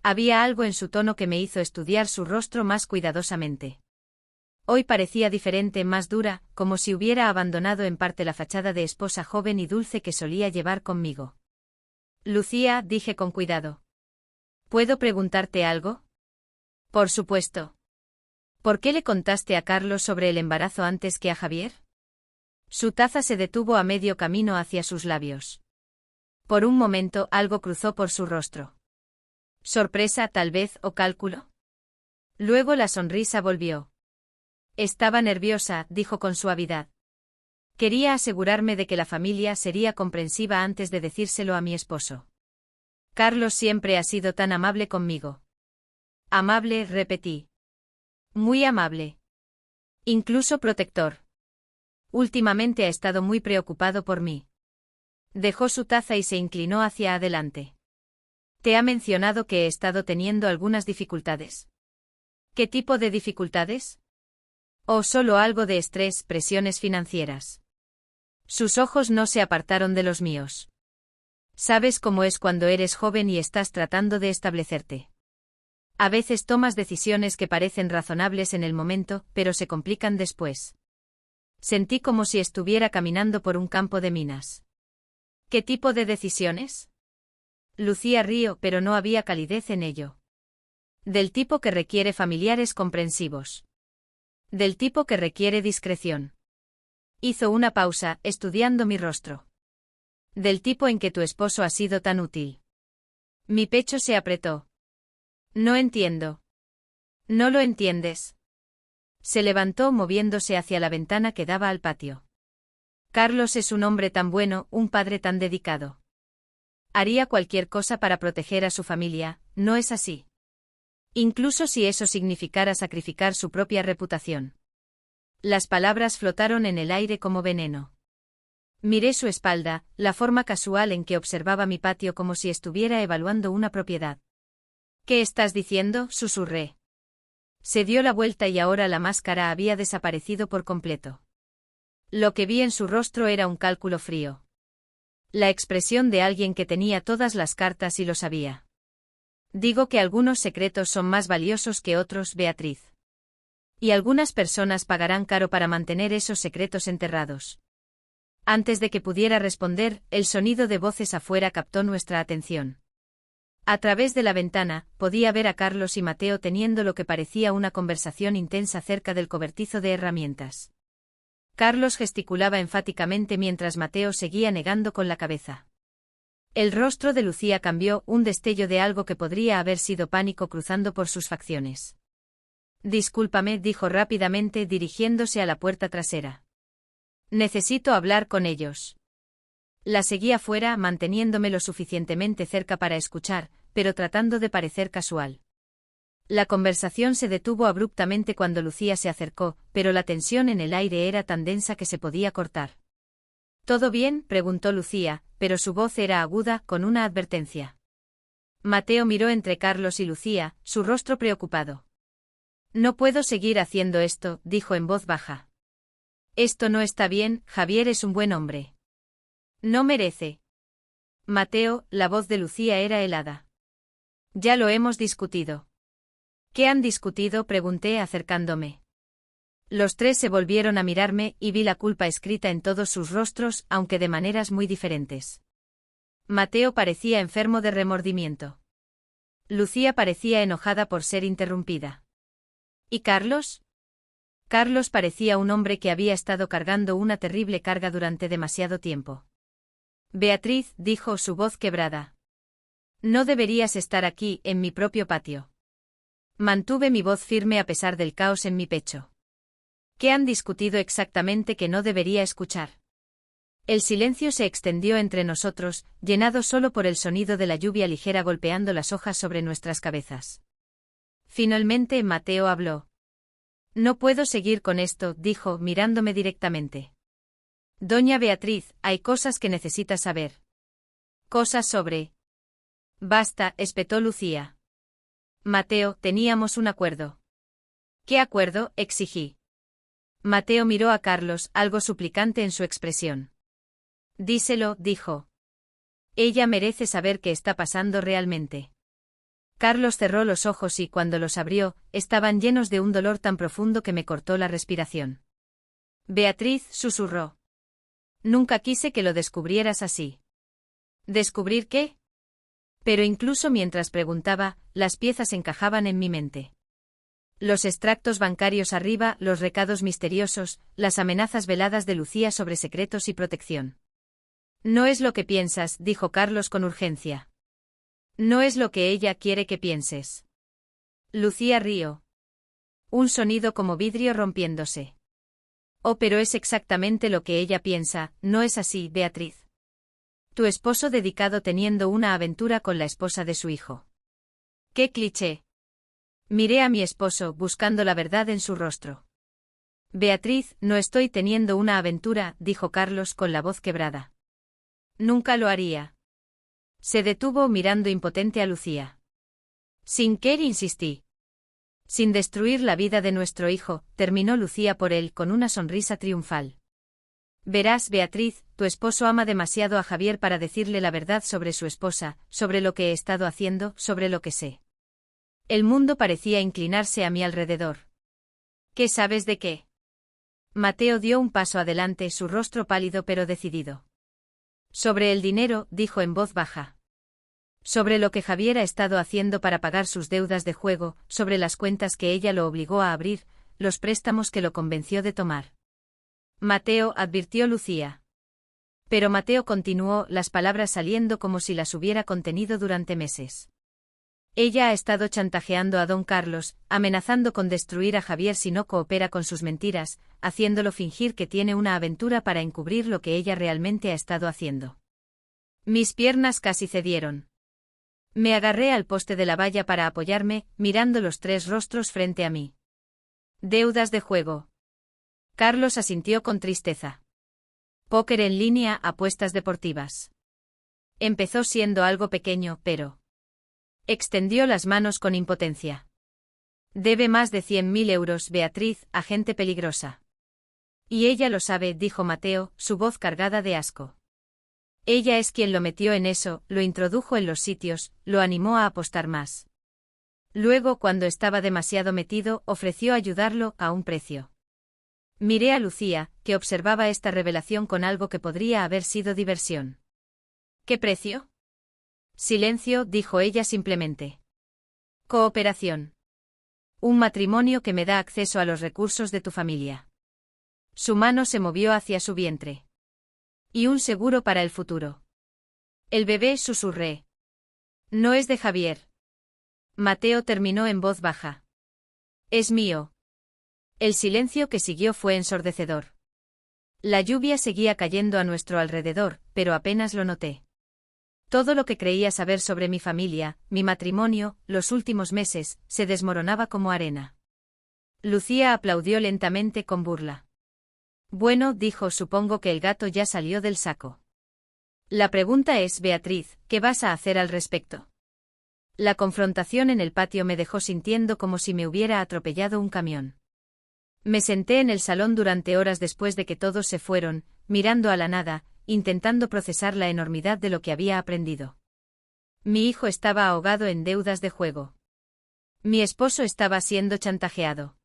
Había algo en su tono que me hizo estudiar su rostro más cuidadosamente. Hoy parecía diferente, más dura, como si hubiera abandonado en parte la fachada de esposa joven y dulce que solía llevar conmigo. Lucía, dije con cuidado. ¿Puedo preguntarte algo? Por supuesto. ¿Por qué le contaste a Carlos sobre el embarazo antes que a Javier? Su taza se detuvo a medio camino hacia sus labios. Por un momento algo cruzó por su rostro. ¿Sorpresa, tal vez, o cálculo? Luego la sonrisa volvió. Estaba nerviosa, dijo con suavidad. Quería asegurarme de que la familia sería comprensiva antes de decírselo a mi esposo. Carlos siempre ha sido tan amable conmigo. Amable, repetí. Muy amable. Incluso protector. Últimamente ha estado muy preocupado por mí. Dejó su taza y se inclinó hacia adelante. ¿Te ha mencionado que he estado teniendo algunas dificultades? ¿Qué tipo de dificultades? ¿O solo algo de estrés, presiones financieras? Sus ojos no se apartaron de los míos. ¿Sabes cómo es cuando eres joven y estás tratando de establecerte? A veces tomas decisiones que parecen razonables en el momento, pero se complican después. Sentí como si estuviera caminando por un campo de minas. ¿Qué tipo de decisiones? Lucía rió, pero no había calidez en ello. Del tipo que requiere familiares comprensivos. Del tipo que requiere discreción. Hizo una pausa, estudiando mi rostro. Del tipo en que tu esposo ha sido tan útil. Mi pecho se apretó. No entiendo. ¿No lo entiendes? Se levantó moviéndose hacia la ventana que daba al patio. Carlos es un hombre tan bueno, un padre tan dedicado. Haría cualquier cosa para proteger a su familia, ¿no es así? Incluso si eso significara sacrificar su propia reputación. Las palabras flotaron en el aire como veneno. Miré su espalda, la forma casual en que observaba mi patio como si estuviera evaluando una propiedad. ¿Qué estás diciendo?, susurré. Se dio la vuelta y ahora la máscara había desaparecido por completo. Lo que vi en su rostro era un cálculo frío. La expresión de alguien que tenía todas las cartas y lo sabía. Digo que algunos secretos son más valiosos que otros, Beatriz. Y algunas personas pagarán caro para mantener esos secretos enterrados. Antes de que pudiera responder, el sonido de voces afuera captó nuestra atención. A través de la ventana, podía ver a Carlos y Mateo teniendo lo que parecía una conversación intensa cerca del cobertizo de herramientas. Carlos gesticulaba enfáticamente mientras Mateo seguía negando con la cabeza. El rostro de Lucía cambió, un destello de algo que podría haber sido pánico cruzando por sus facciones. Discúlpame, dijo rápidamente dirigiéndose a la puerta trasera. Necesito hablar con ellos. La seguí afuera, manteniéndome lo suficientemente cerca para escuchar, pero tratando de parecer casual. La conversación se detuvo abruptamente cuando Lucía se acercó, pero la tensión en el aire era tan densa que se podía cortar. ¿Todo bien?, preguntó Lucía, pero su voz era aguda, con una advertencia. Mateo miró entre Carlos y Lucía, su rostro preocupado. No puedo seguir haciendo esto, dijo en voz baja. Esto no está bien, Javier es un buen hombre. No merece. Mateo, la voz de Lucía era helada. Ya lo hemos discutido. ¿Qué han discutido?, pregunté acercándome. Los tres se volvieron a mirarme y vi la culpa escrita en todos sus rostros, aunque de maneras muy diferentes. Mateo parecía enfermo de remordimiento. Lucía parecía enojada por ser interrumpida. ¿Y Carlos? Carlos parecía un hombre que había estado cargando una terrible carga durante demasiado tiempo. Beatriz, dijo, su voz quebrada. No deberías estar aquí, en mi propio patio. Mantuve mi voz firme a pesar del caos en mi pecho. ¿Qué han discutido exactamente que no debería escuchar? El silencio se extendió entre nosotros, llenado solo por el sonido de la lluvia ligera golpeando las hojas sobre nuestras cabezas. Finalmente Mateo habló. No puedo seguir con esto, dijo, mirándome directamente. Doña Beatriz, hay cosas que necesitas saber. Cosas sobre... Basta, espetó Lucía. Mateo, teníamos un acuerdo. ¿Qué acuerdo?, exigí. Mateo miró a Carlos, algo suplicante en su expresión. Díselo, dijo. Ella merece saber qué está pasando realmente. Carlos cerró los ojos y cuando los abrió, estaban llenos de un dolor tan profundo que me cortó la respiración. Beatriz, susurró. Nunca quise que lo descubrieras así. ¿Descubrir qué? Pero incluso mientras preguntaba, las piezas encajaban en mi mente. Los extractos bancarios arriba, los recados misteriosos, las amenazas veladas de Lucía sobre secretos y protección. No es lo que piensas, dijo Carlos con urgencia. No es lo que ella quiere que pienses. Lucía rió. Un sonido como vidrio rompiéndose. Oh, pero es exactamente lo que ella piensa, ¿no es así, Beatriz? Tu esposo dedicado teniendo una aventura con la esposa de su hijo. ¡Qué cliché! Miré a mi esposo, buscando la verdad en su rostro. Beatriz, no estoy teniendo una aventura, dijo Carlos con la voz quebrada. Nunca lo haría. Se detuvo mirando impotente a Lucía. Sin querer insistí. Sin destruir la vida de nuestro hijo, terminó Lucía por él con una sonrisa triunfal. Verás, Beatriz, tu esposo ama demasiado a Javier para decirle la verdad sobre su esposa, sobre lo que he estado haciendo, sobre lo que sé. El mundo parecía inclinarse a mi alrededor. ¿Qué sabes de qué? Mateo dio un paso adelante, su rostro pálido pero decidido. Sobre el dinero, dijo en voz baja. Sobre lo que Javier ha estado haciendo para pagar sus deudas de juego, sobre las cuentas que ella lo obligó a abrir, los préstamos que lo convenció de tomar. Mateo, advirtió Lucía. Pero Mateo continuó, las palabras saliendo como si las hubiera contenido durante meses. Ella ha estado chantajeando a don Carlos, amenazando con destruir a Javier si no coopera con sus mentiras, haciéndolo fingir que tiene una aventura para encubrir lo que ella realmente ha estado haciendo. Mis piernas casi cedieron. Me agarré al poste de la valla para apoyarme, mirando los tres rostros frente a mí. Deudas de juego. Carlos asintió con tristeza. Póker en línea, apuestas deportivas. Empezó siendo algo pequeño, pero... Extendió las manos con impotencia. Debe más de 100.000 euros, Beatriz, agente peligrosa. Y ella lo sabe, dijo Mateo, su voz cargada de asco. Ella es quien lo metió en eso, lo introdujo en los sitios, lo animó a apostar más. Luego, cuando estaba demasiado metido, ofreció ayudarlo a un precio. Miré a Lucía, que observaba esta revelación con algo que podría haber sido diversión. ¿Qué precio? Silencio, dijo ella simplemente. Cooperación. Un matrimonio que me da acceso a los recursos de tu familia. Su mano se movió hacia su vientre. Y un seguro para el futuro. El bebé, susurré. No es de Javier. Mateo terminó en voz baja. Es mío. El silencio que siguió fue ensordecedor. La lluvia seguía cayendo a nuestro alrededor, pero apenas lo noté. Todo lo que creía saber sobre mi familia, mi matrimonio, los últimos meses, se desmoronaba como arena. Lucía aplaudió lentamente con burla. Bueno, dijo, supongo que el gato ya salió del saco. La pregunta es, Beatriz, ¿qué vas a hacer al respecto? La confrontación en el patio me dejó sintiendo como si me hubiera atropellado un camión. Me senté en el salón durante horas después de que todos se fueron, mirando a la nada, intentando procesar la enormidad de lo que había aprendido. Mi hijo estaba ahogado en deudas de juego. Mi esposo estaba siendo chantajeado.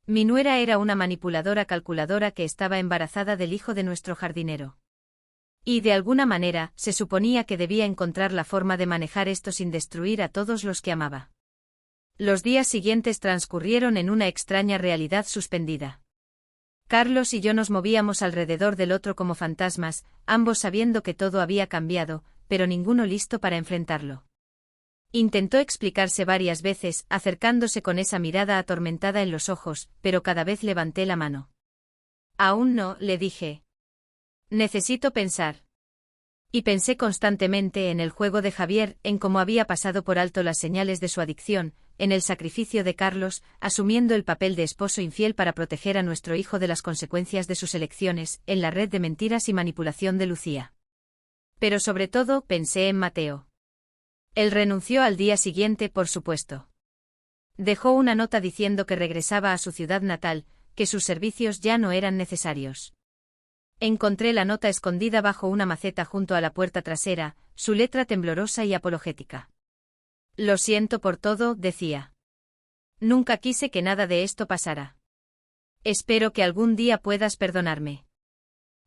Mi nuera era una manipuladora calculadora que estaba embarazada del hijo de nuestro jardinero. Y de alguna manera, se suponía que debía encontrar la forma de manejar esto sin destruir a todos los que amaba. Los días siguientes transcurrieron en una extraña realidad suspendida. Carlos y yo nos movíamos alrededor del otro como fantasmas, ambos sabiendo que todo había cambiado, pero ninguno listo para enfrentarlo. Intentó explicarse varias veces, acercándose con esa mirada atormentada en los ojos, pero cada vez levanté la mano. Aún no, le dije. Necesito pensar. Y pensé constantemente en el juego de Javier, en cómo había pasado por alto las señales de su adicción, en el sacrificio de Carlos, asumiendo el papel de esposo infiel para proteger a nuestro hijo de las consecuencias de sus elecciones, en la red de mentiras y manipulación de Lucía. Pero sobre todo pensé en Mateo. Él renunció al día siguiente, por supuesto. Dejó una nota diciendo que regresaba a su ciudad natal, que sus servicios ya no eran necesarios. Encontré la nota escondida bajo una maceta junto a la puerta trasera, su letra temblorosa y apologética. Lo siento por todo, decía. Nunca quise que nada de esto pasara. Espero que algún día puedas perdonarme.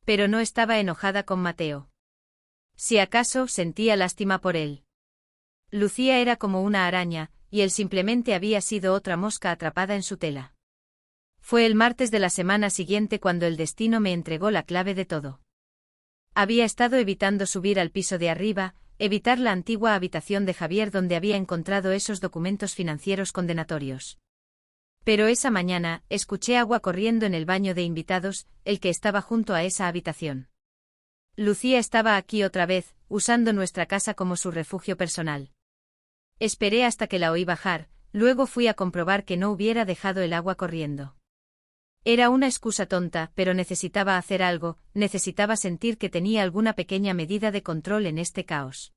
Pero no estaba enojada con Mateo. Si acaso sentía lástima por él. Lucía era como una araña, y él simplemente había sido otra mosca atrapada en su tela. Fue el martes de la semana siguiente cuando el destino me entregó la clave de todo. Había estado evitando subir al piso de arriba, evitar la antigua habitación de Javier donde había encontrado esos documentos financieros condenatorios. Pero esa mañana, escuché agua corriendo en el baño de invitados, el que estaba junto a esa habitación. Lucía estaba aquí otra vez, usando nuestra casa como su refugio personal. Esperé hasta que la oí bajar, luego fui a comprobar que no hubiera dejado el agua corriendo. Era una excusa tonta, pero necesitaba hacer algo, necesitaba sentir que tenía alguna pequeña medida de control en este caos.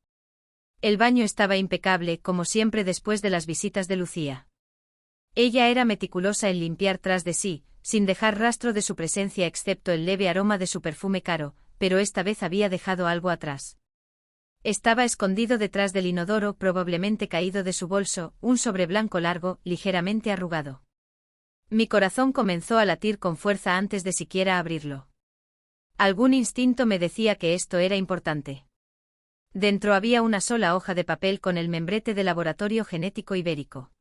El baño estaba impecable, como siempre después de las visitas de Lucía. Ella era meticulosa en limpiar tras de sí, sin dejar rastro de su presencia excepto el leve aroma de su perfume caro, pero esta vez había dejado algo atrás. Estaba escondido detrás del inodoro, probablemente caído de su bolso, un sobre blanco largo, ligeramente arrugado. Mi corazón comenzó a latir con fuerza antes de siquiera abrirlo. Algún instinto me decía que esto era importante. Dentro había una sola hoja de papel con el membrete de Laboratorio Genético Ibérico.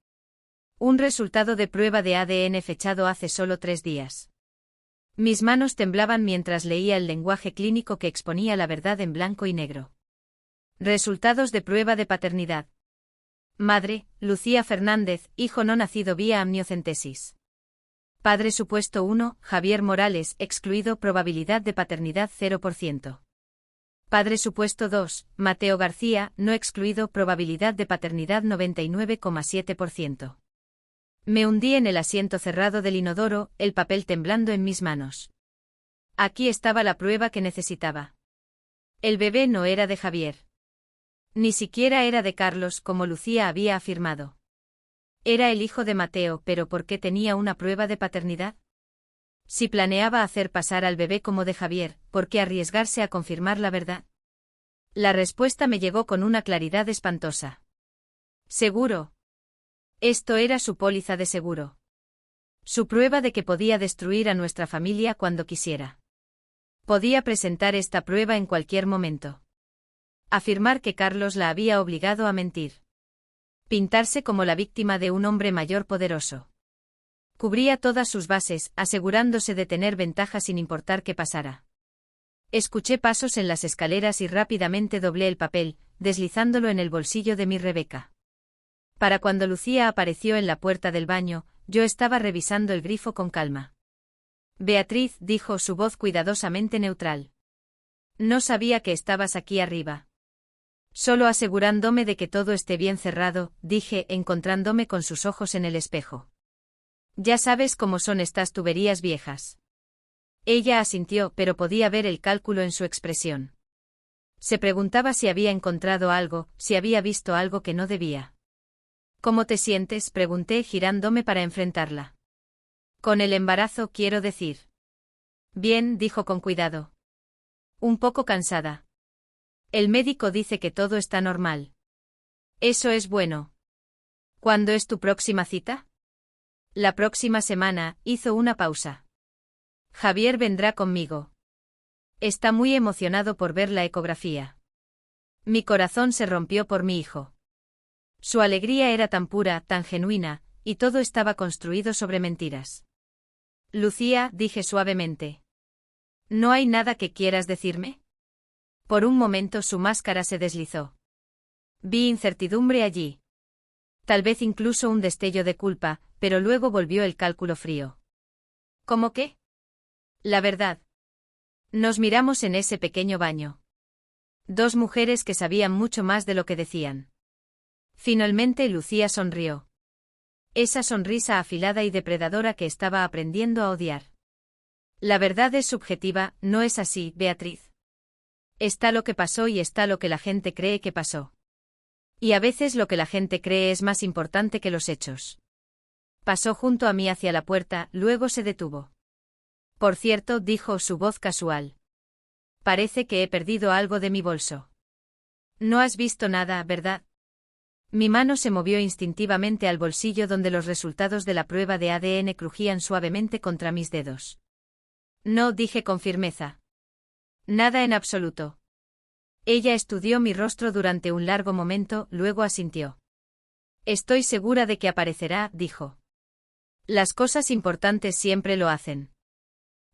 Un resultado de prueba de ADN fechado hace solo 3 días. Mis manos temblaban mientras leía el lenguaje clínico que exponía la verdad en blanco y negro. Resultados de prueba de paternidad. Madre, Lucía Fernández, hijo no nacido vía amniocentesis. Padre supuesto 1, Javier Morales, excluido, probabilidad de paternidad 0%. Padre supuesto 2, Mateo García, no excluido, probabilidad de paternidad 99,7%. Me hundí en el asiento cerrado del inodoro, el papel temblando en mis manos. Aquí estaba la prueba que necesitaba. El bebé no era de Javier. Ni siquiera era de Carlos, como Lucía había afirmado. Era el hijo de Mateo, pero ¿por qué tenía una prueba de paternidad? Si planeaba hacer pasar al bebé como de Javier, ¿por qué arriesgarse a confirmar la verdad? La respuesta me llegó con una claridad espantosa. Seguro. Esto era su póliza de seguro. Su prueba de que podía destruir a nuestra familia cuando quisiera. Podía presentar esta prueba en cualquier momento. Afirmar que Carlos la había obligado a mentir. Pintarse como la víctima de un hombre mayor poderoso. Cubría todas sus bases, asegurándose de tener ventaja sin importar qué pasara. Escuché pasos en las escaleras y rápidamente doblé el papel, deslizándolo en el bolsillo de mi Rebeca. Para cuando Lucía apareció en la puerta del baño, yo estaba revisando el grifo con calma. Beatriz, dijo su voz cuidadosamente neutral. No sabía que estabas aquí arriba. Solo asegurándome de que todo esté bien cerrado, dije, encontrándome con sus ojos en el espejo. Ya sabes cómo son estas tuberías viejas. Ella asintió, pero podía ver el cálculo en su expresión. Se preguntaba si había encontrado algo, si había visto algo que no debía. ¿Cómo te sientes?, pregunté girándome para enfrentarla. Con el embarazo, quiero decir. Bien, dijo con cuidado. Un poco cansada. El médico dice que todo está normal. Eso es bueno. ¿Cuándo es tu próxima cita? La próxima semana, hizo una pausa. Javier vendrá conmigo. Está muy emocionado por ver la ecografía. Mi corazón se rompió por mi hijo. Su alegría era tan pura, tan genuina, y todo estaba construido sobre mentiras. Lucía, dije suavemente. ¿No hay nada que quieras decirme? Por un momento su máscara se deslizó. Vi incertidumbre allí. Tal vez incluso un destello de culpa, pero luego volvió el cálculo frío. ¿Cómo qué? La verdad. Nos miramos en ese pequeño baño. Dos mujeres que sabían mucho más de lo que decían. Finalmente Lucía sonrió. Esa sonrisa afilada y depredadora que estaba aprendiendo a odiar. La verdad es subjetiva, ¿no es así, Beatriz? Está lo que pasó y está lo que la gente cree que pasó. Y a veces lo que la gente cree es más importante que los hechos. Pasó junto a mí hacia la puerta, luego se detuvo. Por cierto, dijo su voz casual. Parece que he perdido algo de mi bolso. No has visto nada, ¿verdad? Mi mano se movió instintivamente al bolsillo donde los resultados de la prueba de ADN crujían suavemente contra mis dedos. No, dije con firmeza. Nada en absoluto. Ella estudió mi rostro durante un largo momento, luego asintió. Estoy segura de que aparecerá, dijo. Las cosas importantes siempre lo hacen.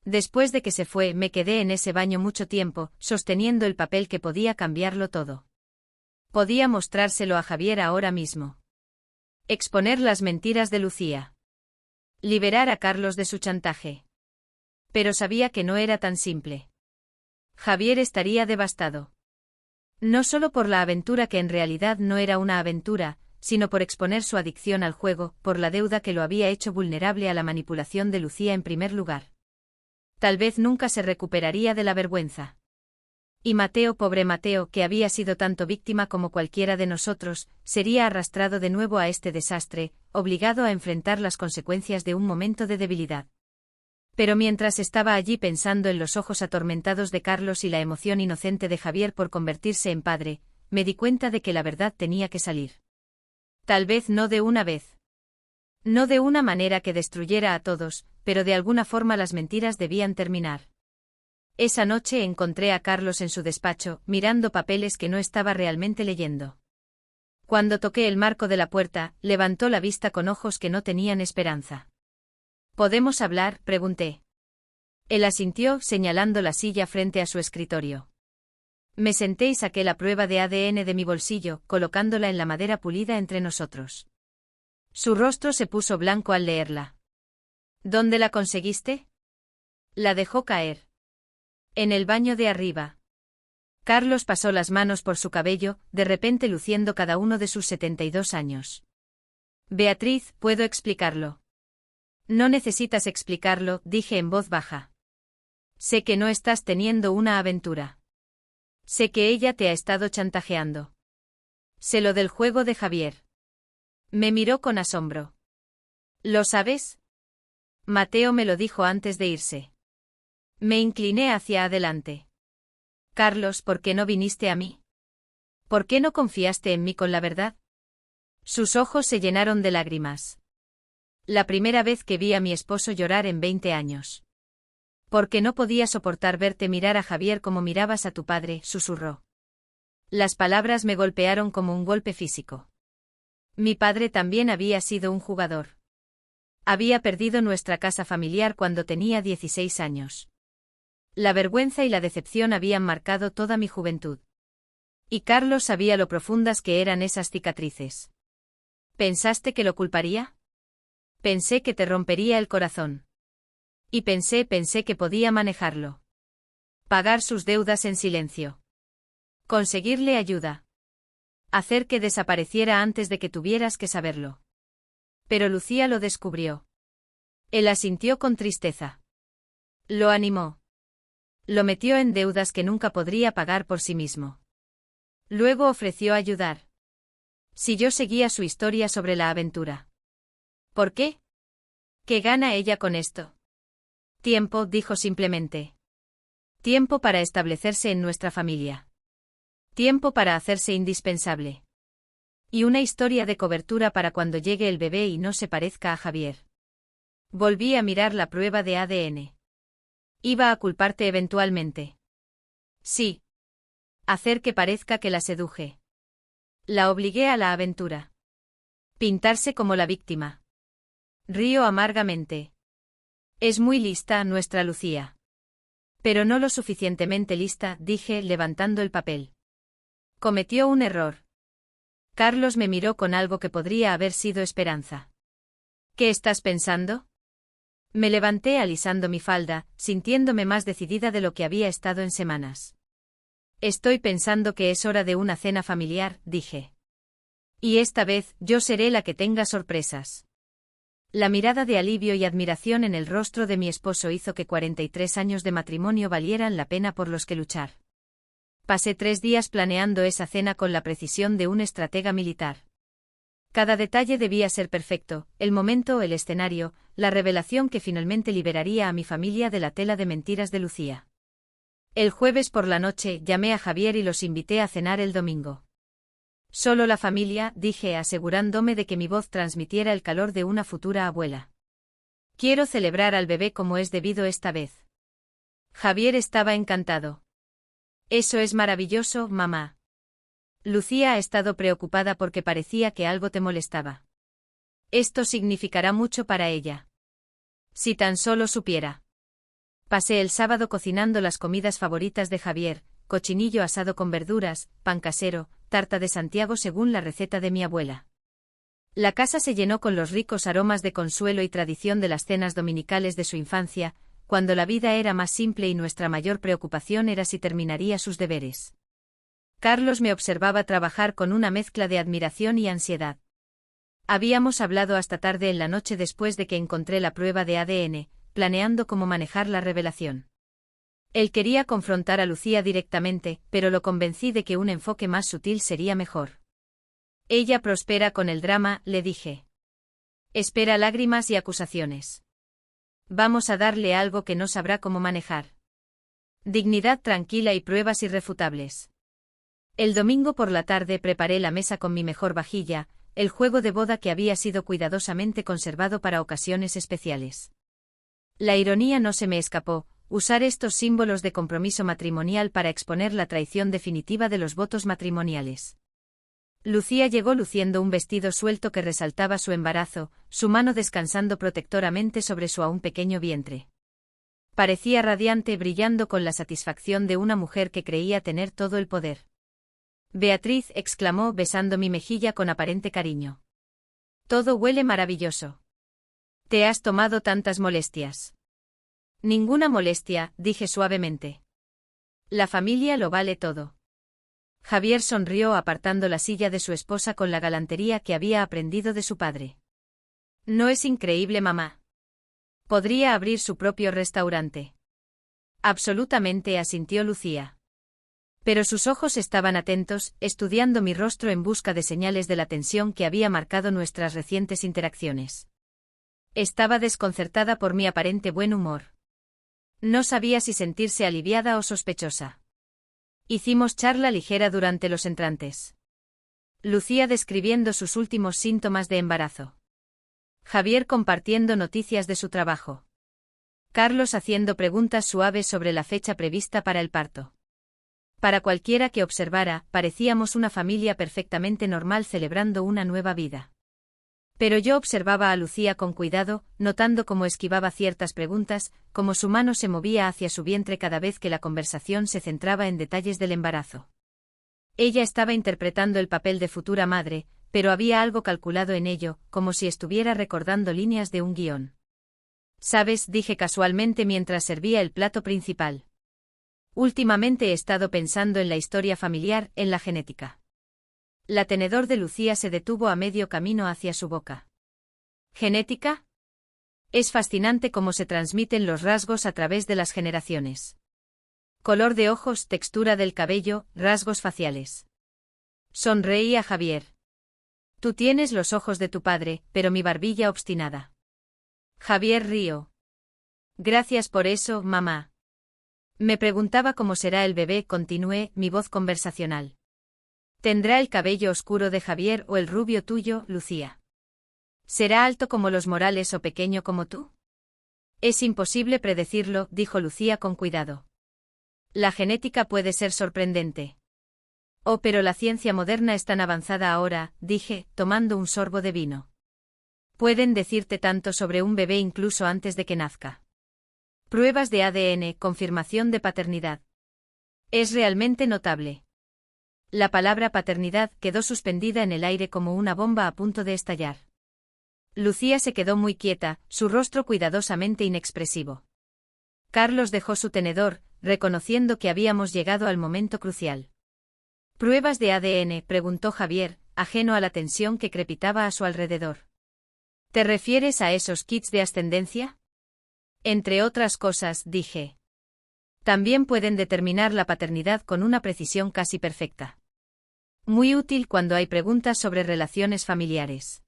Después de que se fue, me quedé en ese baño mucho tiempo, sosteniendo el papel que podía cambiarlo todo. Podía mostrárselo a Javier ahora mismo. Exponer las mentiras de Lucía. Liberar a Carlos de su chantaje. Pero sabía que no era tan simple. Javier estaría devastado. No solo por la aventura que en realidad no era una aventura, sino por exponer su adicción al juego, por la deuda que lo había hecho vulnerable a la manipulación de Lucía en primer lugar. Tal vez nunca se recuperaría de la vergüenza. Y Mateo, pobre Mateo, que había sido tanto víctima como cualquiera de nosotros, sería arrastrado de nuevo a este desastre, obligado a enfrentar las consecuencias de un momento de debilidad. Pero mientras estaba allí pensando en los ojos atormentados de Carlos y la emoción inocente de Javier por convertirse en padre, me di cuenta de que la verdad tenía que salir. Tal vez no de una vez. No de una manera que destruyera a todos, pero de alguna forma las mentiras debían terminar. Esa noche encontré a Carlos en su despacho, mirando papeles que no estaba realmente leyendo. Cuando toqué el marco de la puerta, levantó la vista con ojos que no tenían esperanza. ¿Podemos hablar?, pregunté. Él asintió, señalando la silla frente a su escritorio. Me senté y saqué la prueba de ADN de mi bolsillo, colocándola en la madera pulida entre nosotros. Su rostro se puso blanco al leerla. ¿Dónde la conseguiste? La dejó caer. En el baño de arriba. Carlos pasó las manos por su cabello, de repente luciendo cada uno de sus 72 años. Beatriz, ¿puedo explicarlo? No necesitas explicarlo, dije en voz baja. Sé que no estás teniendo una aventura. Sé que ella te ha estado chantajeando. Sé lo del juego de Javier. Me miró con asombro. ¿Lo sabes? Mateo me lo dijo antes de irse. Me incliné hacia adelante. Carlos, ¿por qué no viniste a mí? ¿Por qué no confiaste en mí con la verdad? Sus ojos se llenaron de lágrimas. La primera vez que vi a mi esposo llorar en 20 años. Porque no podía soportar verte mirar a Javier como mirabas a tu padre, susurró. Las palabras me golpearon como un golpe físico. Mi padre también había sido un jugador. Había perdido nuestra casa familiar cuando tenía 16 años. La vergüenza y la decepción habían marcado toda mi juventud. Y Carlos sabía lo profundas que eran esas cicatrices. ¿Pensaste que lo culparía? Pensé que te rompería el corazón. Y pensé que podía manejarlo. Pagar sus deudas en silencio. Conseguirle ayuda. Hacer que desapareciera antes de que tuvieras que saberlo. Pero Lucía lo descubrió. Él asintió con tristeza. Lo animó. Lo metió en deudas que nunca podría pagar por sí mismo. Luego ofreció ayudar. Si yo seguía su historia sobre la aventura. ¿Por qué? ¿Qué gana ella con esto? Tiempo, dijo simplemente. Tiempo para establecerse en nuestra familia. Tiempo para hacerse indispensable. Y una historia de cobertura para cuando llegue el bebé y no se parezca a Javier. Volví a mirar la prueba de ADN. ¿Iba a culparte eventualmente? Sí. Hacer que parezca que la seduje. La obligué a la aventura. Pintarse como la víctima. Río amargamente. Es muy lista nuestra Lucía. Pero no lo suficientemente lista, dije, levantando el papel. Cometió un error. Carlos me miró con algo que podría haber sido esperanza. ¿Qué estás pensando? Me levanté alisando mi falda, sintiéndome más decidida de lo que había estado en semanas. Estoy pensando que es hora de una cena familiar, dije. Y esta vez, yo seré la que tenga sorpresas. La mirada de alivio y admiración en el rostro de mi esposo hizo que 43 años de matrimonio valieran la pena por los que luchar. Pasé 3 días planeando esa cena con la precisión de un estratega militar. Cada detalle debía ser perfecto, el momento, el escenario, la revelación que finalmente liberaría a mi familia de la tela de mentiras de Lucía. El jueves por la noche llamé a Javier y los invité a cenar el domingo. Solo la familia, dije, asegurándome de que mi voz transmitiera el calor de una futura abuela. Quiero celebrar al bebé como es debido esta vez. Javier estaba encantado. Eso es maravilloso, mamá. Lucía ha estado preocupada porque parecía que algo te molestaba. Esto significará mucho para ella. Si tan solo supiera. Pasé el sábado cocinando las comidas favoritas de Javier, cochinillo asado con verduras, pan casero, tarta de Santiago según la receta de mi abuela. La casa se llenó con los ricos aromas de consuelo y tradición de las cenas dominicales de su infancia, cuando la vida era más simple y nuestra mayor preocupación era si terminaría sus deberes. Carlos me observaba trabajar con una mezcla de admiración y ansiedad. Habíamos hablado hasta tarde en la noche después de que encontré la prueba de ADN, planeando cómo manejar la revelación. Él quería confrontar a Lucía directamente, pero lo convencí de que un enfoque más sutil sería mejor. Ella prospera con el drama, le dije. Espera lágrimas y acusaciones. Vamos a darle algo que no sabrá cómo manejar. Dignidad tranquila y pruebas irrefutables. El domingo por la tarde preparé la mesa con mi mejor vajilla, el juego de boda que había sido cuidadosamente conservado para ocasiones especiales. La ironía no se me escapó, usar estos símbolos de compromiso matrimonial para exponer la traición definitiva de los votos matrimoniales. Lucía llegó luciendo un vestido suelto que resaltaba su embarazo, su mano descansando protectoramente sobre su aún pequeño vientre. Parecía radiante, brillando con la satisfacción de una mujer que creía tener todo el poder. Beatriz, exclamó besando mi mejilla con aparente cariño. Todo huele maravilloso. ¿Te has tomado tantas molestias? Ninguna molestia, dije suavemente. La familia lo vale todo. Javier sonrió apartando la silla de su esposa con la galantería que había aprendido de su padre. ¿No es increíble, mamá? Podría abrir su propio restaurante. Absolutamente, asintió Lucía. Pero sus ojos estaban atentos, estudiando mi rostro en busca de señales de la tensión que había marcado nuestras recientes interacciones. Estaba desconcertada por mi aparente buen humor. No sabía si sentirse aliviada o sospechosa. Hicimos charla ligera durante los entrantes. Lucía describiendo sus últimos síntomas de embarazo. Javier compartiendo noticias de su trabajo. Carlos haciendo preguntas suaves sobre la fecha prevista para el parto. Para cualquiera que observara, parecíamos una familia perfectamente normal celebrando una nueva vida. Pero yo observaba a Lucía con cuidado, notando cómo esquivaba ciertas preguntas, cómo su mano se movía hacia su vientre cada vez que la conversación se centraba en detalles del embarazo. Ella estaba interpretando el papel de futura madre, pero había algo calculado en ello, como si estuviera recordando líneas de un guión. ¿Sabes?, dije casualmente mientras servía el plato principal. Últimamente he estado pensando en la historia familiar, en la genética. La tenedor de Lucía se detuvo a medio camino hacia su boca. ¿Genética? Es fascinante cómo se transmiten los rasgos a través de las generaciones. Color de ojos, textura del cabello, rasgos faciales. Sonreí a Javier. Tú tienes los ojos de tu padre, pero mi barbilla obstinada. Javier rió. Gracias por eso, mamá. Me preguntaba cómo será el bebé, continué, mi voz conversacional. ¿Tendrá el cabello oscuro de Javier o el rubio tuyo, Lucía? ¿Será alto como los Morales o pequeño como tú? Es imposible predecirlo, dijo Lucía con cuidado. La genética puede ser sorprendente. Oh, pero la ciencia moderna es tan avanzada ahora, dije, tomando un sorbo de vino. Pueden decirte tanto sobre un bebé incluso antes de que nazca. Pruebas de ADN, confirmación de paternidad. Es realmente notable. La palabra paternidad quedó suspendida en el aire como una bomba a punto de estallar. Lucía se quedó muy quieta, su rostro cuidadosamente inexpresivo. Carlos dejó su tenedor, reconociendo que habíamos llegado al momento crucial. ¿Pruebas de ADN?, preguntó Javier, ajeno a la tensión que crepitaba a su alrededor. ¿Te refieres a esos kits de ascendencia? Entre otras cosas, dije. También pueden determinar la paternidad con una precisión casi perfecta. Muy útil cuando hay preguntas sobre relaciones familiares.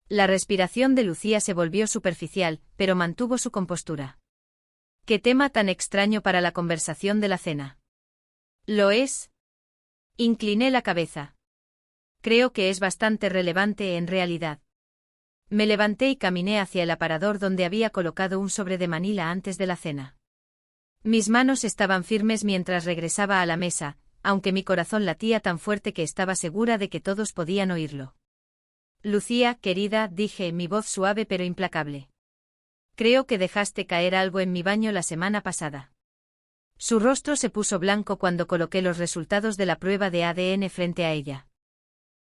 La respiración de Lucía se volvió superficial, pero mantuvo su compostura. ¿Qué tema tan extraño para la conversación de la cena? ¿Lo es? Incliné la cabeza. Creo que es bastante relevante en realidad. Me levanté y caminé hacia el aparador donde había colocado un sobre de Manila antes de la cena. Mis manos estaban firmes mientras regresaba a la mesa, aunque mi corazón latía tan fuerte que estaba segura de que todos podían oírlo. Lucía, querida, dije, mi voz suave pero implacable. Creo que dejaste caer algo en mi baño la semana pasada. Su rostro se puso blanco cuando coloqué los resultados de la prueba de ADN frente a ella.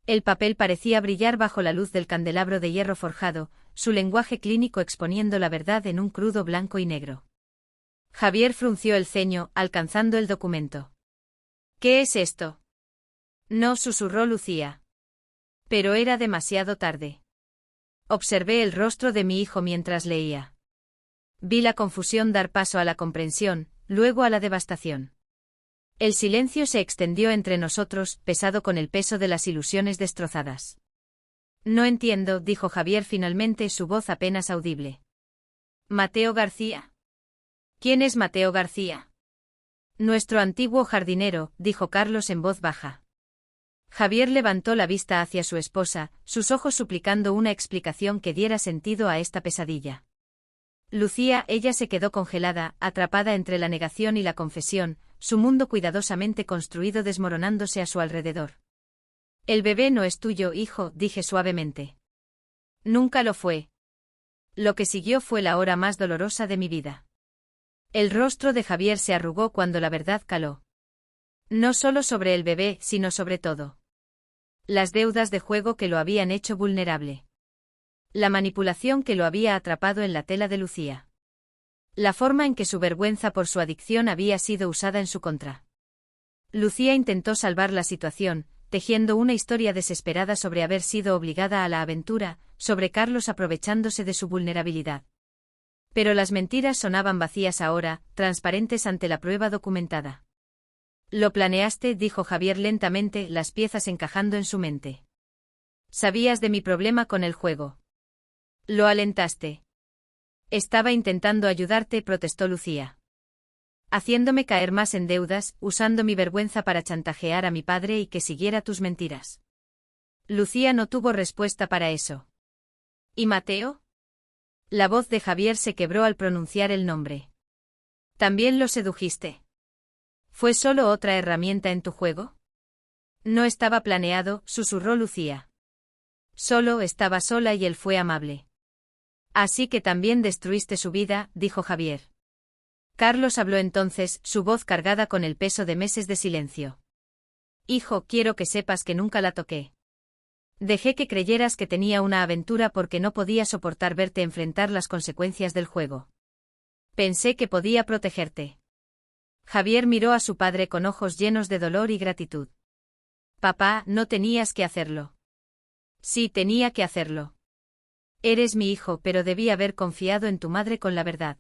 El papel parecía brillar bajo la luz del candelabro de hierro forjado, su lenguaje clínico exponiendo la verdad en un crudo blanco y negro. Javier frunció el ceño, alcanzando el documento. ¿Qué es esto? No, susurró Lucía. Pero era demasiado tarde. Observé el rostro de mi hijo mientras leía. Vi la confusión dar paso a la comprensión, luego a la devastación. El silencio se extendió entre nosotros, pesado con el peso de las ilusiones destrozadas. No entiendo, dijo Javier finalmente, su voz apenas audible. ¿Mateo García? ¿Quién es Mateo García? Nuestro antiguo jardinero, dijo Carlos en voz baja. Javier levantó la vista hacia su esposa, sus ojos suplicando una explicación que diera sentido a esta pesadilla. Lucía, ella se quedó congelada, atrapada entre la negación y la confesión, su mundo cuidadosamente construido desmoronándose a su alrededor. El bebé no es tuyo, hijo, dije suavemente. Nunca lo fue. Lo que siguió fue la hora más dolorosa de mi vida. El rostro de Javier se arrugó cuando la verdad caló. No solo sobre el bebé, sino sobre todo. Las deudas de juego que lo habían hecho vulnerable. La manipulación que lo había atrapado en la tela de Lucía. La forma en que su vergüenza por su adicción había sido usada en su contra. Lucía intentó salvar la situación, tejiendo una historia desesperada sobre haber sido obligada a la aventura, sobre Carlos aprovechándose de su vulnerabilidad. Pero las mentiras sonaban vacías ahora, transparentes ante la prueba documentada. Lo planeaste, dijo Javier lentamente, las piezas encajando en su mente. Sabías de mi problema con el juego. Lo alentaste. Estaba intentando ayudarte, protestó Lucía. Haciéndome caer más en deudas, usando mi vergüenza para chantajear a mi padre y que siguiera tus mentiras. Lucía no tuvo respuesta para eso. ¿Y Mateo? La voz de Javier se quebró al pronunciar el nombre. ¿También lo sedujiste? ¿Fue solo otra herramienta en tu juego? No estaba planeado, susurró Lucía. Solo estaba sola y él fue amable. Así que también destruiste su vida, dijo Javier. Carlos habló entonces, su voz cargada con el peso de meses de silencio. Hijo, quiero que sepas que nunca la toqué. Dejé que creyeras que tenía una aventura porque no podía soportar verte enfrentar las consecuencias del juego. Pensé que podía protegerte. Javier miró a su padre con ojos llenos de dolor y gratitud. Papá, no tenías que hacerlo. Sí, tenía que hacerlo. Eres mi hijo, pero debí haber confiado en tu madre con la verdad.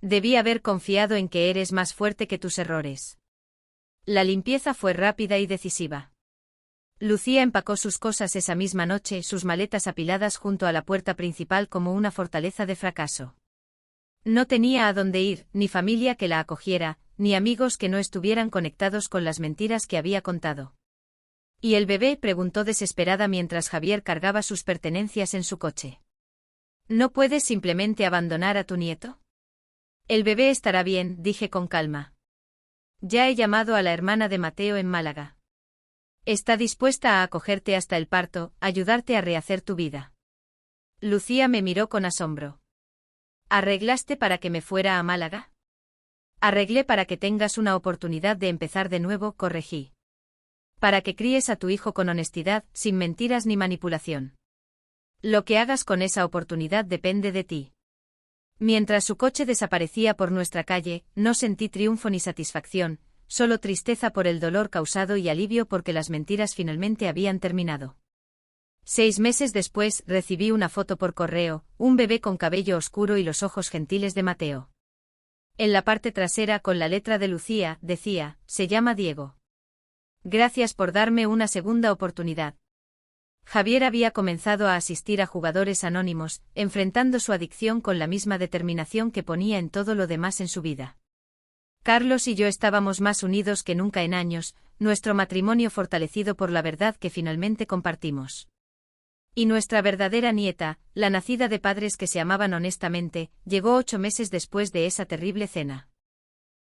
Debí haber confiado en que eres más fuerte que tus errores. La limpieza fue rápida y decisiva. Lucía empacó sus cosas esa misma noche, sus maletas apiladas junto a la puerta principal como una fortaleza de fracaso. No tenía a dónde ir, ni familia que la acogiera, ni amigos que no estuvieran conectados con las mentiras que había contado. ¿Y el bebé?, preguntó desesperada mientras Javier cargaba sus pertenencias en su coche. ¿No puedes simplemente abandonar a tu nieto? El bebé estará bien, dije con calma. Ya he llamado a la hermana de Mateo en Málaga. Está dispuesta a acogerte hasta el parto, ayudarte a rehacer tu vida. Lucía me miró con asombro. ¿Arreglaste para que me fuera a Málaga? Arreglé para que tengas una oportunidad de empezar de nuevo, corregí. Para que críes a tu hijo con honestidad, sin mentiras ni manipulación. Lo que hagas con esa oportunidad depende de ti. Mientras su coche desaparecía por nuestra calle, no sentí triunfo ni satisfacción, solo tristeza por el dolor causado y alivio porque las mentiras finalmente habían terminado. 6 meses después, recibí una foto por correo, un bebé con cabello oscuro y los ojos gentiles de Mateo. En la parte trasera, con la letra de Lucía, decía: se llama Diego. Gracias por darme una segunda oportunidad. Javier había comenzado a asistir a Jugadores Anónimos, enfrentando su adicción con la misma determinación que ponía en todo lo demás en su vida. Carlos y yo estábamos más unidos que nunca en años, nuestro matrimonio fortalecido por la verdad que finalmente compartimos. Y nuestra verdadera nieta, la nacida de padres que se amaban honestamente, llegó 8 meses después de esa terrible cena.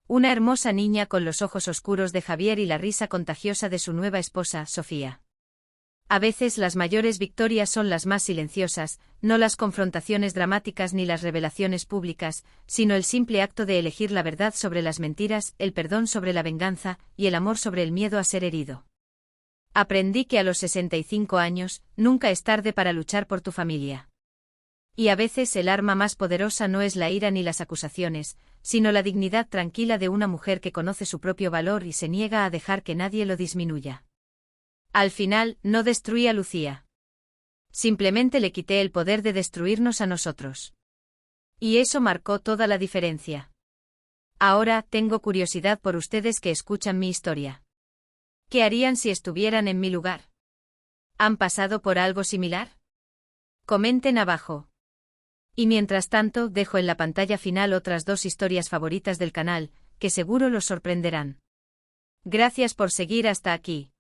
Una hermosa niña con los ojos oscuros de Javier y la risa contagiosa de su nueva esposa, Sofía. A veces las mayores victorias son las más silenciosas, no las confrontaciones dramáticas ni las revelaciones públicas, sino el simple acto de elegir la verdad sobre las mentiras, el perdón sobre la venganza, y el amor sobre el miedo a ser herido. Aprendí que a los 65 años, nunca es tarde para luchar por tu familia. Y a veces el arma más poderosa no es la ira ni las acusaciones, sino la dignidad tranquila de una mujer que conoce su propio valor y se niega a dejar que nadie lo disminuya. Al final, no destruí a Lucía. Simplemente le quité el poder de destruirnos a nosotros. Y eso marcó toda la diferencia. Ahora, tengo curiosidad por ustedes que escuchan mi historia. ¿Qué harían si estuvieran en mi lugar? ¿Han pasado por algo similar? Comenten abajo. Y mientras tanto, dejo en la pantalla final otras 2 historias favoritas del canal, que seguro los sorprenderán. Gracias por seguir hasta aquí.